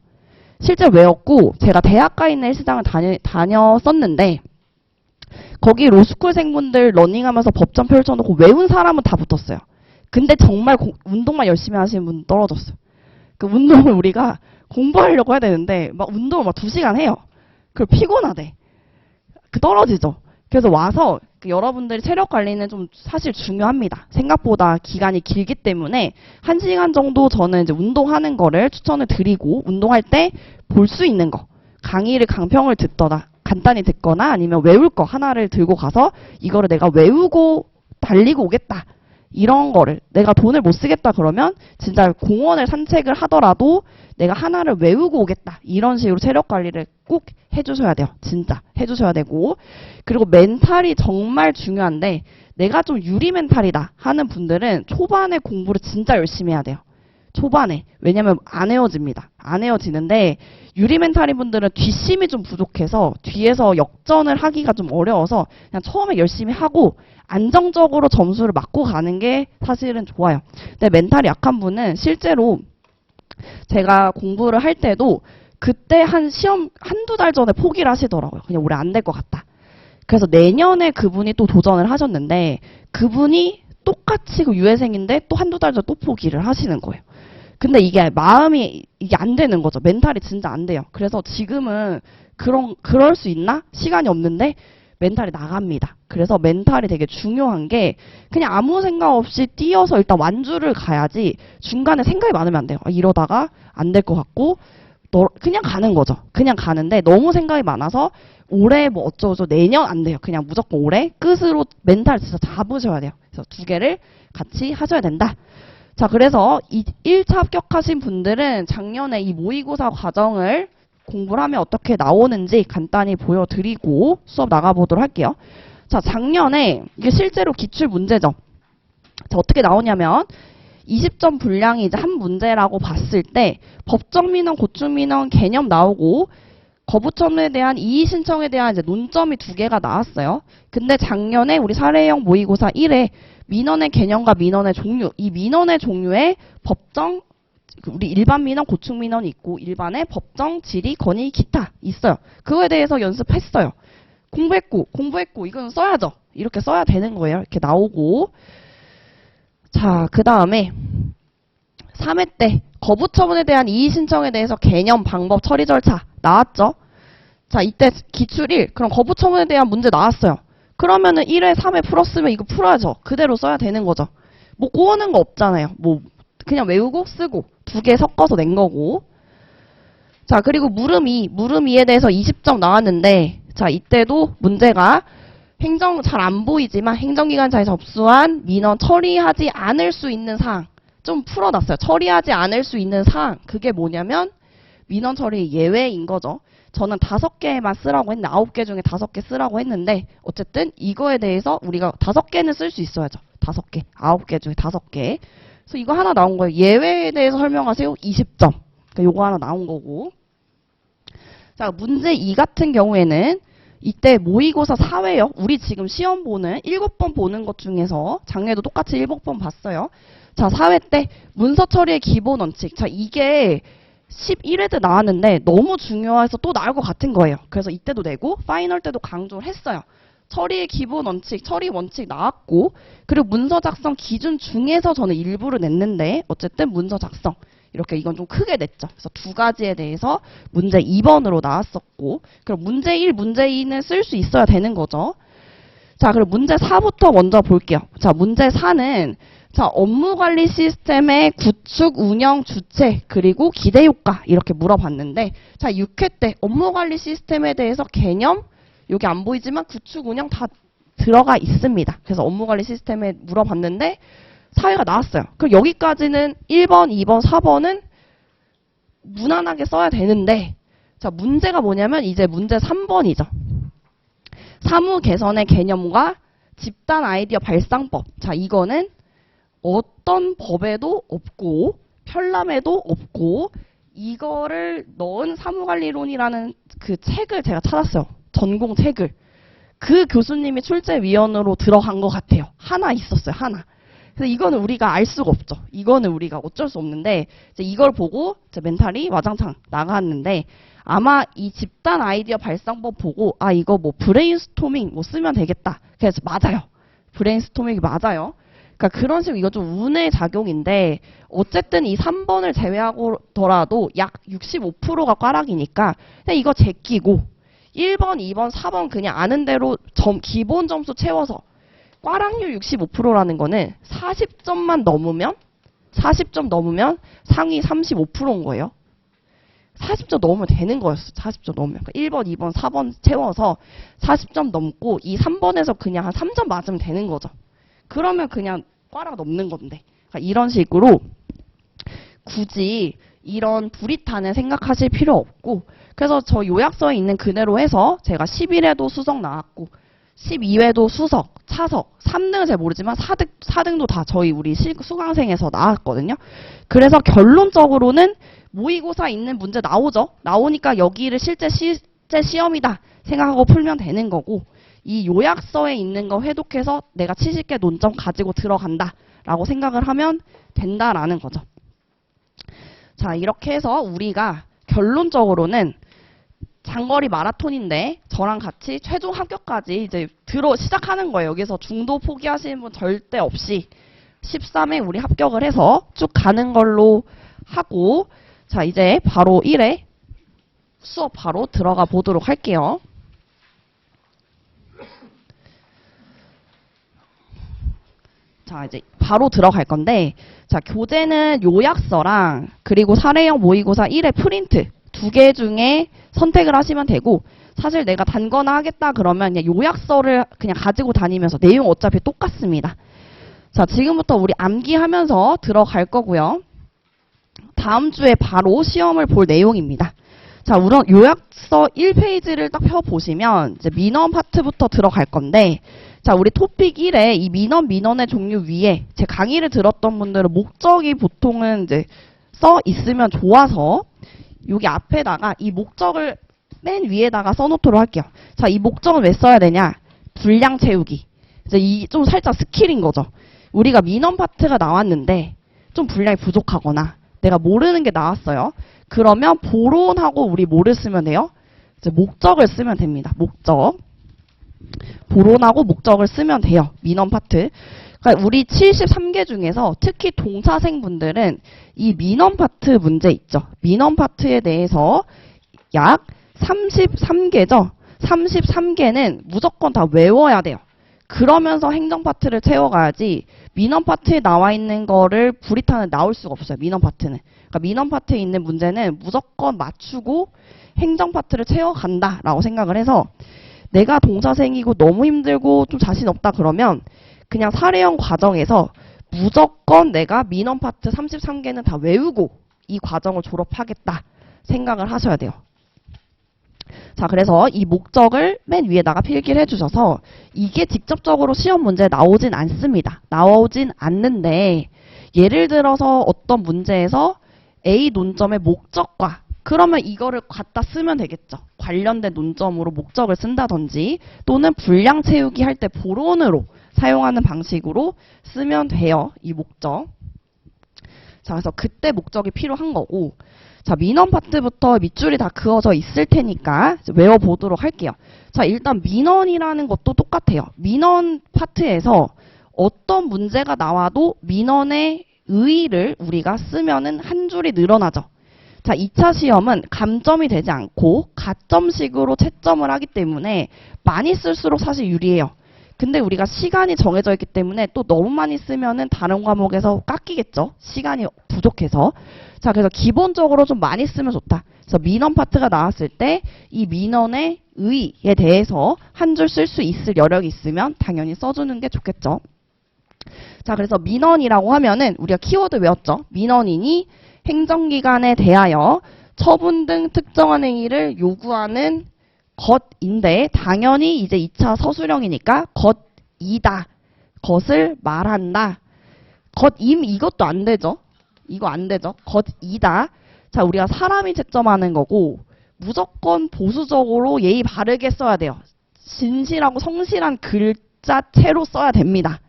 실제 외웠고 제가 대학가 있는 헬스장을 다녔었는데 거기 로스쿨생분들 러닝하면서 법전 펼쳐놓고 외운 사람은 다 붙었어요. 근데 정말 운동만 열심히 하시는 분 떨어졌어요. 그 운동을 우리가 공부하려고 해야 되는데 막 운동을 막 2시간 해요. 그럼 피곤하대. 그 떨어지죠. 그래서 와서 여러분들이 체력 관리는 좀 사실 중요합니다. 생각보다 기간이 길기 때문에 1시간 정도 저는 이제 운동하는 거를 추천을 드리고, 운동할 때 볼 수 있는 거, 강의를 강평을 듣거나 간단히 듣거나 아니면 외울 거 하나를 들고 가서 이거를 내가 외우고 달리고 오겠다. 이런 거를 내가 돈을 못 쓰겠다 그러면 진짜 공원을 산책을 하더라도 내가 하나를 외우고 오겠다. 이런 식으로 체력 관리를 꼭 해주셔야 돼요. 진짜 해주셔야 되고, 그리고 멘탈이 정말 중요한데 내가 좀 유리 멘탈이다 하는 분들은 초반에 공부를 진짜 열심히 해야 돼요. 초반에. 왜냐면 안 헤어집니다. 안 헤어지는데 유리 멘탈인 분들은 뒷심이 좀 부족해서 뒤에서 역전을 하기가 좀 어려워서 그냥 처음에 열심히 하고 안정적으로 점수를 맞고 가는 게 사실은 좋아요. 근데 멘탈이 약한 분은 실제로 제가 공부를 할 때도 그때 한 시험 한두 달 전에 포기를 하시더라고요. 그냥 올해 안 될 것 같다. 그래서 내년에 그분이 또 도전을 하셨는데 그분이 똑같이 그 유예생인데 또 한두 달 전에 또 포기를 하시는 거예요. 근데 이게 마음이 이게 안 되는 거죠. 멘탈이 진짜 안 돼요. 그래서 지금은 그럴 수 있나? 시간이 없는데 멘탈이 나갑니다. 그래서 멘탈이 되게 중요한 게 그냥 아무 생각 없이 뛰어서 일단 완주를 가야지 중간에 생각이 많으면 안 돼요. 이러다가 안 될 것 같고 그냥 가는 거죠. 그냥 가는데 너무 생각이 많아서 올해 뭐 어쩌고저쩌고 내년 안 돼요. 그냥 무조건 올해 끝으로 멘탈 진짜 잡으셔야 돼요. 그래서 2개를 같이 하셔야 된다. 자, 그래서 1차 합격하신 분들은 작년에 이 모의고사 과정을 공부를 하면 어떻게 나오는지 간단히 보여드리고 수업 나가보도록 할게요. 자, 작년에 이게 실제로 기출 문제죠. 자, 어떻게 나오냐면 20점 분량이 이제 한 문제라고 봤을 때 법정 민원, 고충 민원 개념 나오고 거부첨에 대한 이의 신청에 대한 이제 논점이 2개가 나왔어요. 근데 작년에 우리 사례형 모의고사 1회 민원의 개념과 민원의 종류, 이 민원의 종류에 법정, 우리 일반 민원, 고충 민원이 있고 일반의 법정, 질의, 건의, 기타 있어요. 그거에 대해서 연습했어요. 공부했고 이건 써야죠. 이렇게 써야 되는 거예요. 이렇게 나오고. 자, 그 다음에 3회 때 거부 처분에 대한 이의 신청에 대해서 개념, 방법, 처리 절차 나왔죠. 자, 이때 기출 1, 그럼 거부 처분에 대한 문제 나왔어요. 그러면은 1회, 3회 풀었으면 이거 풀어야죠. 그대로 써야 되는 거죠. 뭐 꼬우는 거 없잖아요. 뭐 그냥 외우고 쓰고 2개 섞어서 낸 거고. 자, 그리고 물음 2에 대해서 20점 나왔는데 자, 이때도 문제가 행정 잘 안 보이지만 행정기관차에 접수한 민원 처리하지 않을 수 있는 사항 좀 풀어놨어요. 처리하지 않을 수 있는 사항 그게 뭐냐면 민원 처리 예외인 거죠. 저는 5개만 쓰라고 했는데 9개 중에 5개 쓰라고 했는데 어쨌든 이거에 대해서 우리가 5개는 쓸 수 있어야죠. 5개, 9개 중에 5개. 그래서 이거 하나 나온 거예요. 예외에 대해서 설명하세요. 20점. 그러니까 요거 하나 나온 거고. 자, 문제 2 같은 경우에는 이때 모의고사 4회요. 우리 지금 시험 보는 7번 보는 것 중에서 작년에도 똑같이 7번 봤어요. 자, 4회 때 문서 처리의 기본 원칙. 자, 이게 11회 때 나왔는데 너무 중요해서 또 나올 것 같은 거예요. 그래서 이때도 내고 파이널 때도 강조를 했어요. 처리의 기본 원칙, 처리 원칙 나왔고 그리고 문서 작성 기준 중에서 저는 일부를 냈는데 어쨌든 문서 작성 이렇게 이건 좀 크게 냈죠. 그래서 2가지에 대해서 문제 2번으로 나왔었고 그럼 문제 1, 문제 2는 쓸 수 있어야 되는 거죠. 자, 그럼 문제 4부터 먼저 볼게요. 자, 문제 4는 자, 업무관리 시스템의 구축, 운영, 주체, 그리고 기대 효과 이렇게 물어봤는데 자, 6회 때 업무관리 시스템에 대해서 개념, 여기 안 보이지만 구축, 운영 다 들어가 있습니다. 그래서 업무관리 시스템에 물어봤는데 4회가 나왔어요. 그럼 여기까지는 1번, 2번, 4번은 무난하게 써야 되는데 자, 문제가 뭐냐면 이제 문제 3번이죠. 사무 개선의 개념과 집단 아이디어 발상법. 자, 이거는 어떤 법에도 없고 편람에도 없고 이거를 넣은 사무관리론이라는 그 책을 제가 찾았어요. 전공 책을. 그 교수님이 출제위원으로 들어간 것 같아요. 하나 있었어요. 하나. 그래서 이거는 우리가 알 수가 없죠. 이거는 우리가 어쩔 수 없는데 이제 이걸 보고 이제 멘탈이 와장창 나갔는데 아마 이 집단 아이디어 발상법 보고 아 이거 뭐 브레인스토밍 뭐 쓰면 되겠다. 그래서 맞아요. 브레인스토밍이 맞아요. 그러니까 그런 식으로 이거 좀 운의 작용인데 어쨌든 이 3번을 제외하고더라도 약 65%가 꽈락이니까 그냥 이거 제끼고 1번, 2번, 4번 그냥 아는 대로 기본 점수 채워서 꽈락률 65%라는 거는 40점 넘으면 상위 35%인 거예요. 40점 넘으면 되는 거였어. 40점 넘으면. 그러니까 1번, 2번, 4번 채워서 40점 넘고 이 3번에서 그냥 한 3점 맞으면 되는 거죠. 그러면 그냥 꽈락 넘는 건데. 그러니까 이런 식으로 굳이 이런 불이탄을 생각하실 필요 없고 그래서 저 요약서에 있는 그대로 해서 제가 11회도 수석 나왔고 12회도 수석, 차석, 3등은 잘 모르지만 4등도 다 저희 우리 수강생에서 나왔거든요. 그래서 결론적으로는 모의고사 있는 문제 나오죠. 나오니까 여기를 실제 시험이다 생각하고 풀면 되는 거고 이 요약서에 있는 거 회독해서 내가 70개 논점 가지고 들어간다 라고 생각을 하면 된다라는 거죠. 자, 이렇게 해서 우리가 결론적으로는 장거리 마라톤인데 저랑 같이 최종 합격까지 이제 시작하는 거예요. 여기서 중도 포기하시는 분 절대 없이 13회 우리 합격을 해서 쭉 가는 걸로 하고 자, 이제 바로 1회 수업 바로 들어가 보도록 할게요. 자, 이제 바로 들어갈 건데 자, 교재는 요약서랑 그리고 사례형 모의고사 1회 프린트 2개 중에 선택을 하시면 되고 사실 내가 단거나 하겠다 그러면 그냥 요약서를 그냥 가지고 다니면서 내용 어차피 똑같습니다. 자, 지금부터 우리 암기하면서 들어갈 거고요. 다음 주에 바로 시험을 볼 내용입니다. 자, 우선 요약서 1페이지를 딱 펴보시면 이제 민원 파트부터 들어갈 건데 자, 우리 토픽 1에 이 민원의 종류 위에 제 강의를 들었던 분들은 목적이 보통은 이제 써 있으면 좋아서 여기 앞에다가 이 목적을 맨 위에다가 써놓도록 할게요. 자, 이 목적은 왜 써야 되냐? 분량 채우기. 이제 이 좀 살짝 스킬인 거죠. 우리가 민원 파트가 나왔는데 좀 분량이 부족하거나 내가 모르는 게 나왔어요. 그러면 보론하고 우리 뭐를 쓰면 돼요? 이제 목적을 쓰면 됩니다. 목적. 보론하고 목적을 쓰면 돼요. 민원 파트. 그러니까 우리 73개 중에서 특히 동사생분들은 이 민원 파트 문제 있죠. 민원 파트에 대해서 약 33개죠. 33개는 무조건 다 외워야 돼요. 그러면서 행정 파트를 채워가야지 민원 파트에 나와 있는 거를 불이탄은 나올 수가 없어요. 민원 파트는. 그러니까 민원 파트에 있는 문제는 무조건 맞추고 행정 파트를 채워간다라고 생각을 해서 내가 동사생이고 너무 힘들고 좀 자신 없다 그러면 그냥 사례형 과정에서 무조건 내가 민원 파트 33개는 다 외우고 이 과정을 졸업하겠다 생각을 하셔야 돼요. 자, 그래서 이 목적을 맨 위에다가 필기를 해주셔서 이게 직접적으로 시험 문제에 나오진 않습니다. 나오진 않는데 예를 들어서 어떤 문제에서 A 논점의 목적과 그러면 이거를 갖다 쓰면 되겠죠. 관련된 논점으로 목적을 쓴다든지 또는 분량 채우기 할 때 보론으로 사용하는 방식으로 쓰면 돼요. 이 목적. 자, 그래서 그때 목적이 필요한 거고 자, 민원 파트부터 밑줄이 다 그어져 있을 테니까 외워보도록 할게요. 자, 일단 민원이라는 것도 똑같아요. 민원 파트에서 어떤 문제가 나와도 민원의 의의를 우리가 쓰면은 한 줄이 늘어나죠. 자, 2차 시험은 감점이 되지 않고 가점식으로 채점을 하기 때문에 많이 쓸수록 사실 유리해요. 근데 우리가 시간이 정해져 있기 때문에 또 너무 많이 쓰면은 다른 과목에서 깎이겠죠. 시간이 부족해서. 자, 그래서 기본적으로 좀 많이 쓰면 좋다. 그래서 민원 파트가 나왔을 때 이 민원의 의의에 대해서 한 줄 쓸 수 있을 여력이 있으면 당연히 써주는 게 좋겠죠. 자, 그래서 민원이라고 하면은 우리가 키워드 외웠죠. 민원인이 행정기관에 대하여 처분 등 특정한 행위를 요구하는 것인데 당연히 이제 2차 서술형이니까 것이다. 것을 말한다. 것임 이것도 안 되죠. 이거 안 되죠. 것이다. 자, 우리가 사람이 채점하는 거고 무조건 보수적으로 예의 바르게 써야 돼요. 진실하고 성실한 글자체로 써야 됩니다.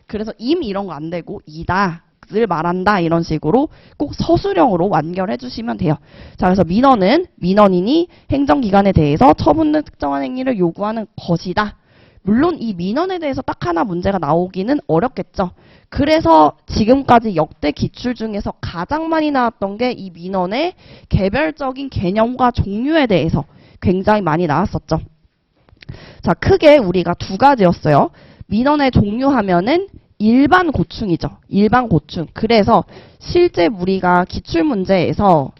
그래서 임 이런 거 안 되고 이다. 를 말한다 이런 식으로 꼭 서술형으로 완결해 주시면 돼요. 자, 그래서 민원은 민원인이 행정기관에 대해서 처분 등 특정한 행위를 요구하는 것이다. 물론 이 민원에 대해서 딱 하나 문제가 나오기는 어렵겠죠. 그래서 지금까지 역대 기출 중에서 가장 많이 나왔던 게 이 민원의 개별적인 개념과 종류에 대해서 굉장히 많이 나왔었죠. 자, 크게 우리가 두 가지였어요. 민원의 종류 하면은 일반 고충이죠. 일반 고충. 그래서 실제 우리가 기출문제에서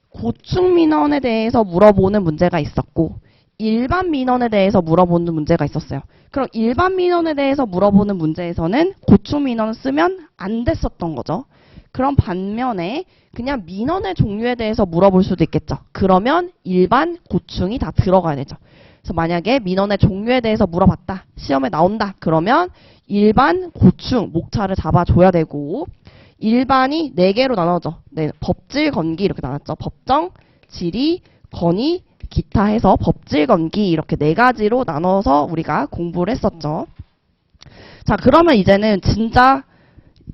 고충 민원에 대해서 물어보는 문제가 있었고 일반 민원에 대해서 물어보는 문제가 있었어요. 그럼 일반 민원에 대해서 물어보는 문제에서는 고충 민원을 쓰면 안 됐었던 거죠. 그럼 반면에 그냥 민원의 종류에 대해서 물어볼 수도 있겠죠. 그러면 일반 고충이 다 들어가야 되죠. 그래서 만약에 민원의 종류에 대해서 물어봤다. 시험에 나온다. 그러면 일반 고충 목차를 잡아줘야 되고 일반이 4개로 나눠져. 네, 법질, 건기 이렇게 나눴죠. 법정, 질의, 건의, 기타 해서 법질, 건기 이렇게 4가지로 나눠서 우리가 공부를 했었죠. 자, 그러면 이제는 진짜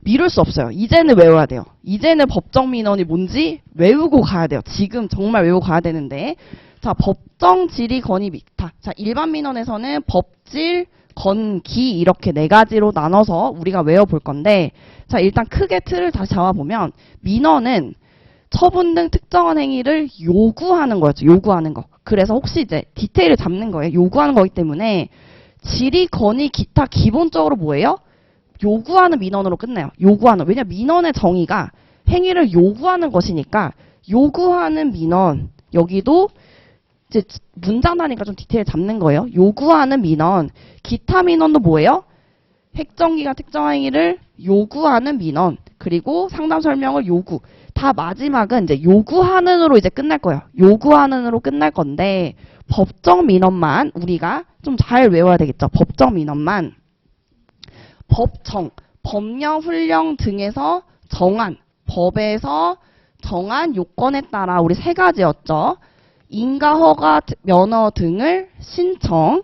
미룰 수 없어요. 이제는 외워야 돼요. 이제는 법정 민원이 뭔지 외우고 가야 돼요. 지금 정말 외우고 가야 되는데 자, 법정, 질의, 건의, 기타. 자, 일반 민원에서는 법질, 건기 이렇게 4가지로 나눠서 우리가 외워볼 건데 자, 일단 크게 틀을 다시 잡아보면 민원은 처분 등 특정한 행위를 요구하는 거였죠. 요구하는 거. 그래서 혹시 이제 디테일을 잡는 거예요. 요구하는 거기 때문에 질의, 건의, 기타 기본적으로 뭐예요? 요구하는 민원으로 끝나요. 요구하는. 왜냐면 민원의 정의가 행위를 요구하는 것이니까 요구하는 민원. 여기도 이제 문장 단위가 좀 디테일 잡는 거예요. 요구하는 민원. 기타 민원도 뭐예요? 행정기관 특정한 행위를 요구하는 민원. 그리고 상담 설명을 요구. 다 마지막은 이제 요구하는으로 이제 끝날 거예요. 요구하는으로 끝날 건데 법정 민원만 우리가 좀 잘 외워야 되겠죠. 법정 민원만 법정, 법령, 훈령 등에서 정한 법에서 정한 요건에 따라 우리 3가지였죠. 인가, 허가, 면허 등을 신청.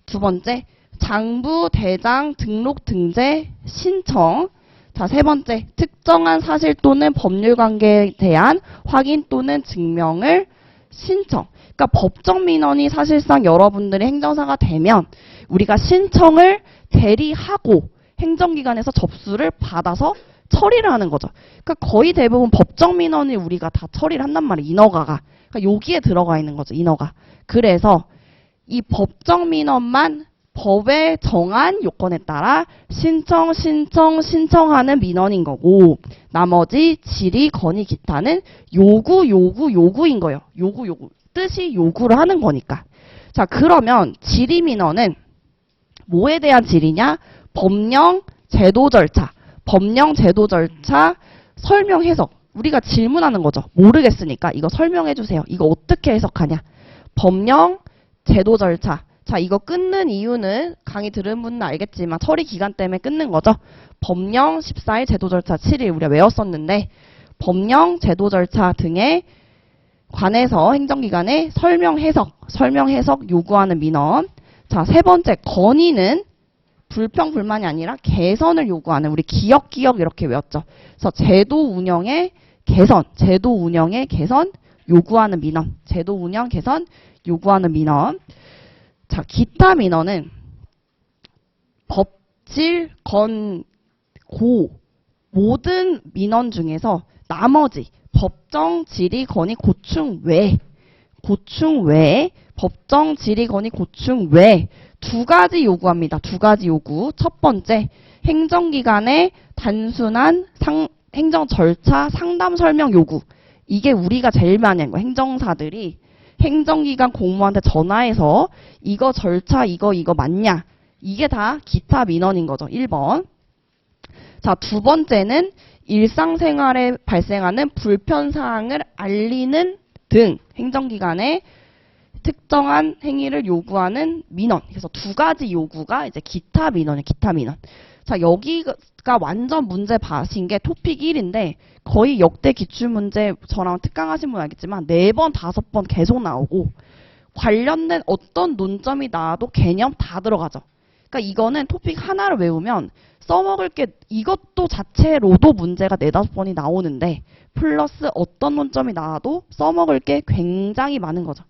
두 번째, 장부, 대장, 등록, 등재 신청. 자, 3번째, 특정한 사실 또는 법률 관계에 대한 확인 또는 증명을 신청. 그러니까 법정 민원이 사실상 여러분들의 행정사가 되면 우리가 신청을 대리하고 행정기관에서 접수를 받아서 처리를 하는 거죠. 그러니까 거의 대부분 법정 민원을 우리가 다 처리를 한단 말이에요. 인허가가. 그러니까 여기에 들어가 있는 거죠. 인허가. 그래서 이 법정 민원만 법에 정한 요건에 따라 신청하는 민원인 거고 나머지 질의, 건의, 기타는 요구인 거예요. 요구. 뜻이 요구를 하는 거니까. 자, 그러면 질의 민원은 뭐에 대한 질의냐? 법령, 제도 절차. 법령, 제도 절차, 설명, 해석. 우리가 질문하는 거죠. 모르겠으니까 이거 설명해 주세요. 이거 어떻게 해석하냐? 법령, 제도 절차. 자, 이거 끊는 이유는 강의 들은 분은 알겠지만 처리 기간 때문에 끊는 거죠. 법령 14일, 제도 절차 7일 우리가 외웠었는데 법령, 제도 절차 등에 관해서 행정기관에 설명, 해석 요구하는 민원. 자, 3번째 건의는 불평, 불만이 아니라 개선을 요구하는 우리 기억 이렇게 외웠죠. 그래서 제도 운영의 개선 요구하는 민원. 제도 운영, 개선 요구하는 민원. 자, 기타 민원은 법질, 고 모든 민원 중에서 나머지 법정, 질의, 건의, 고충 외 법정, 질의, 건의, 고충 외 2가지 요구합니다. 2가지 요구. 첫 번째, 행정기관의 단순한 행정 절차 상담 설명 요구. 이게 우리가 제일 많이 하는 거예요. 행정사들이 행정기관 공무원한테 전화해서 이거 절차 이거 맞냐. 이게 다 기타 민원인 거죠. 1번. 자, 2번째는 일상생활에 발생하는 불편사항을 알리는 등 행정기관에 특정한 행위를 요구하는 민원. 그래서 2가지 요구가 이제 기타 민원이에요. 기타 민원. 자, 여기가 완전 문제 봐신 게 토픽 1인데 거의 역대 기출문제 저랑 특강하신 분 알겠지만 4번, 5번 계속 나오고 관련된 어떤 논점이 나와도 개념 다 들어가죠. 그러니까 이거는 토픽 하나를 외우면 써먹을 게 이것도 자체로도 문제가 4-5번이 나오는데 플러스 어떤 논점이 나와도 써먹을 게 굉장히 많은 거죠.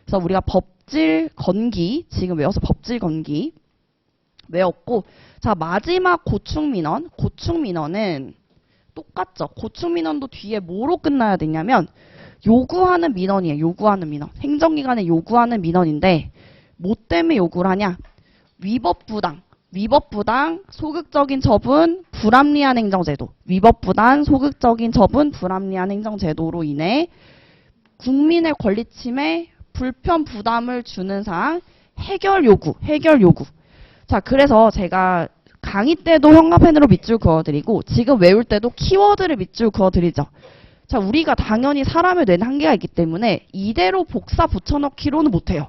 그래서 우리가 법질 건기 지금 외워서 법질 건기 외웠고, 자 마지막 고충민원. 고충민원은 똑같죠. 고충민원도 뒤에 뭐로 끝나야 되냐면 요구하는 민원이에요. 요구하는 민원. 행정기관에 요구하는 민원인데 뭐 때문에 요구를 하냐? 위법부당, 소극적인 처분, 불합리한 행정제도. 위법부당, 소극적인 처분, 불합리한 행정제도로 인해 국민의 권리 침해, 불편 부담을 주는 사항, 해결 요구. 자, 그래서 제가 강의 때도 형광펜으로 밑줄 그어드리고 지금 외울 때도 키워드를 밑줄 그어드리죠. 자, 우리가 당연히 사람의 뇌는 한계가 있기 때문에 이대로 복사 붙여넣기로는 못해요.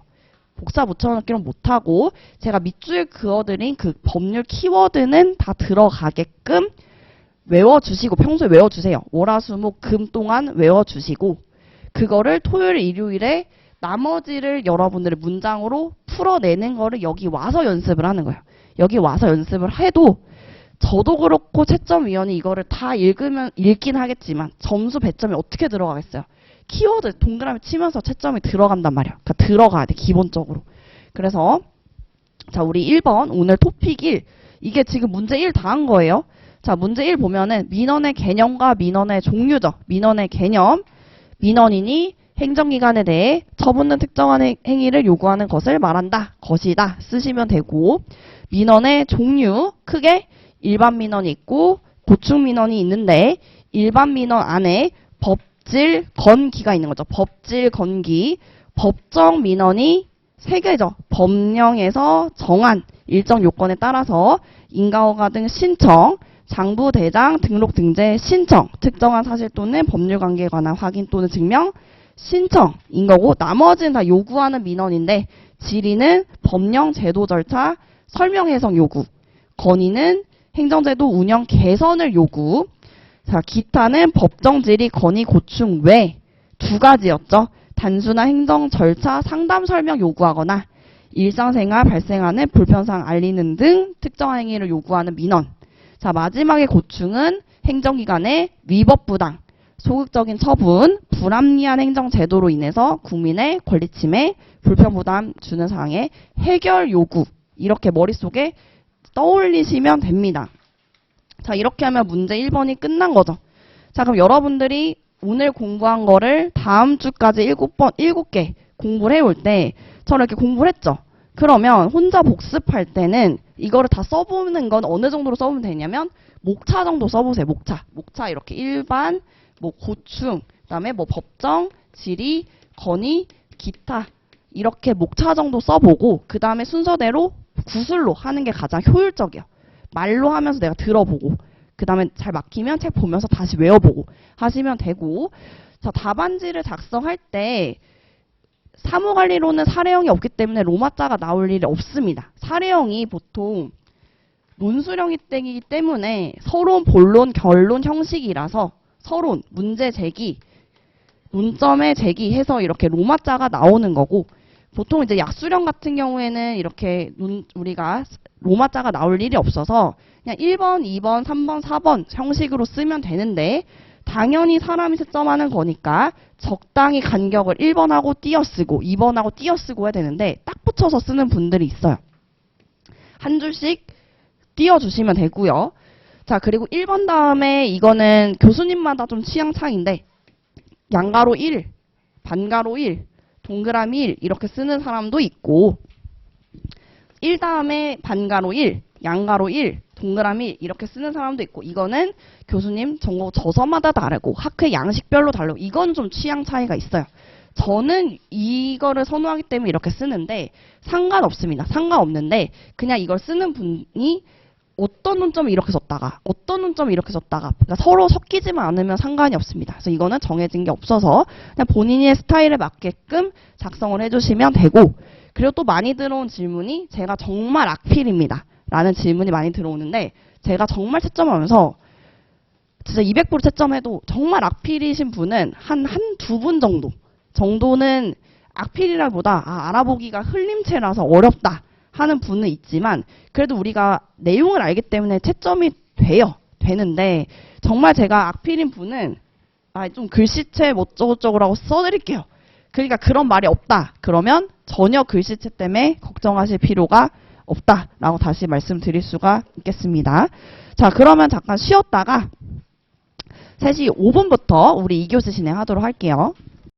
복사 붙여넣기로는 못하고 제가 밑줄 그어드린 그 법률 키워드는 다 들어가게끔 외워주시고 평소에 외워주세요. 월화수목금 동안 외워주시고 그거를 토요일 일요일에 나머지를 여러분들의 문장으로 풀어내는 거를 여기 와서 연습을 하는 거예요. 여기 와서 연습을 해도 저도 그렇고 채점위원이 이거를 다 읽긴 하겠지만 점수 배점이 어떻게 들어가겠어요? 키워드 동그라미 치면서 채점이 들어간단 말이에요. 그러니까 들어가야 돼, 기본적으로. 그래서 자, 우리 1번 오늘 토픽 1. 이게 지금 문제 1 다 한 거예요. 자, 문제 1 보면은 민원의 개념과 민원의 종류죠. 민원의 개념. 민원인이 행정기관에 대해 처분된 특정한 행위를 요구하는 것을 말한다. 것이다. 쓰시면 되고, 민원의 종류, 크게 일반 민원이 있고 고충 민원이 있는데 일반 민원 안에 법질 건기가 있는 거죠. 법질 건기. 법정 민원이 3개죠. 법령에서 정한 일정 요건에 따라서 인가허가 등 신청, 장부 대장 등록 등재 신청, 특정한 사실 또는 법률 관계에 관한 확인 또는 증명 신청인 거고, 나머지는 다 요구하는 민원인데 질의는 법령 제도 절차 설명 해석 요구, 건의는 행정제도 운영 개선을 요구. 자, 기타는 법정 질의 건의 고충 외 2가지였죠. 단순한 행정 절차 상담 설명 요구하거나 일상생활 발생하는 불편사항 알리는 등 특정한 행위를 요구하는 민원. 자, 마지막에 고충은 행정기관의 위법부당, 소극적인 처분, 불합리한 행정제도로 인해서 국민의 권리 침해, 불편 부담 주는 사항의 해결 요구. 이렇게 머릿속에 떠올리시면 됩니다. 자, 이렇게 하면 문제 1번이 끝난 거죠. 자, 그럼 여러분들이 오늘 공부한 거를 다음 주까지 7개 공부를 해올 때 저는 이렇게 공부를 했죠. 그러면 혼자 복습할 때는 이거를 다 써보는 건 어느 정도로 써보면 되냐면 목차 정도 써보세요. 목차 이렇게 일반, 뭐 고충, 그다음에 뭐 법정, 질의, 건의, 기타 이렇게 목차 정도 써보고 그 다음에 순서대로 구술로 하는 게 가장 효율적이에요. 말로 하면서 내가 들어보고 그 다음에 잘 막히면 책 보면서 다시 외워보고 하시면 되고, 자, 답안지를 작성할 때 사무관리로는 사례형이 없기 때문에 로마자가 나올 일이 없습니다. 사례형이 보통 논술형이기 때문에 서론, 본론, 결론 형식이라서 서론, 문제 제기, 논점의 제기해서 이렇게 로마자가 나오는 거고, 보통 이제 약수령 같은 경우에는 이렇게 우리가 로마자가 나올 일이 없어서 그냥 1번, 2번, 3번, 4번 형식으로 쓰면 되는데 당연히 사람이 채점하는 거니까 적당히 간격을 1번하고 띄어쓰고 2번하고 띄어쓰고 해야 되는데 딱 붙여서 쓰는 분들이 있어요. 한 줄씩 띄워주시면 되고요. 자, 그리고 1번 다음에 이거는 교수님마다 좀 취향 차이인데 양가로 1, 반가로 1, 동그라미 1 이렇게 쓰는 사람도 있고 1 다음에 반가로 1, 양가로 1, 동그라미 1 이렇게 쓰는 사람도 있고, 이거는 교수님 전공 저서마다 다르고 학회 양식별로 다르고 이건 좀 취향 차이가 있어요. 저는 이거를 선호하기 때문에 이렇게 쓰는데 상관없습니다. 상관없는데 그냥 이걸 쓰는 분이 어떤 논점을 이렇게 썼다가 어떤 논점을 이렇게 썼다가 그러니까 서로 섞이지만 않으면 상관이 없습니다. 그래서 이거는 정해진 게 없어서 그냥 본인의 스타일에 맞게끔 작성을 해주시면 되고, 그리고 또 많이 들어온 질문이 제가 정말 악필입니다 라는 질문이 많이 들어오는데 제가 정말 채점하면서 진짜 200% 채점해도 정말 악필이신 분은 두 분 정도는 악필이라보다 알아보기가 흘림체라서 어렵다 하는 분은 있지만 그래도 우리가 내용을 알기 때문에 채점이 되는데 정말 제가 악필인 분은 좀 글씨체 뭐 어쩌고저쩌고라고 써드릴게요. 그러니까 그런 말이 없다. 그러면 전혀 글씨체 때문에 걱정하실 필요가 없다라고 다시 말씀드릴 수가 있겠습니다. 자, 그러면 잠깐 쉬었다가 3시 5분부터 우리 2교시 진행하도록 할게요.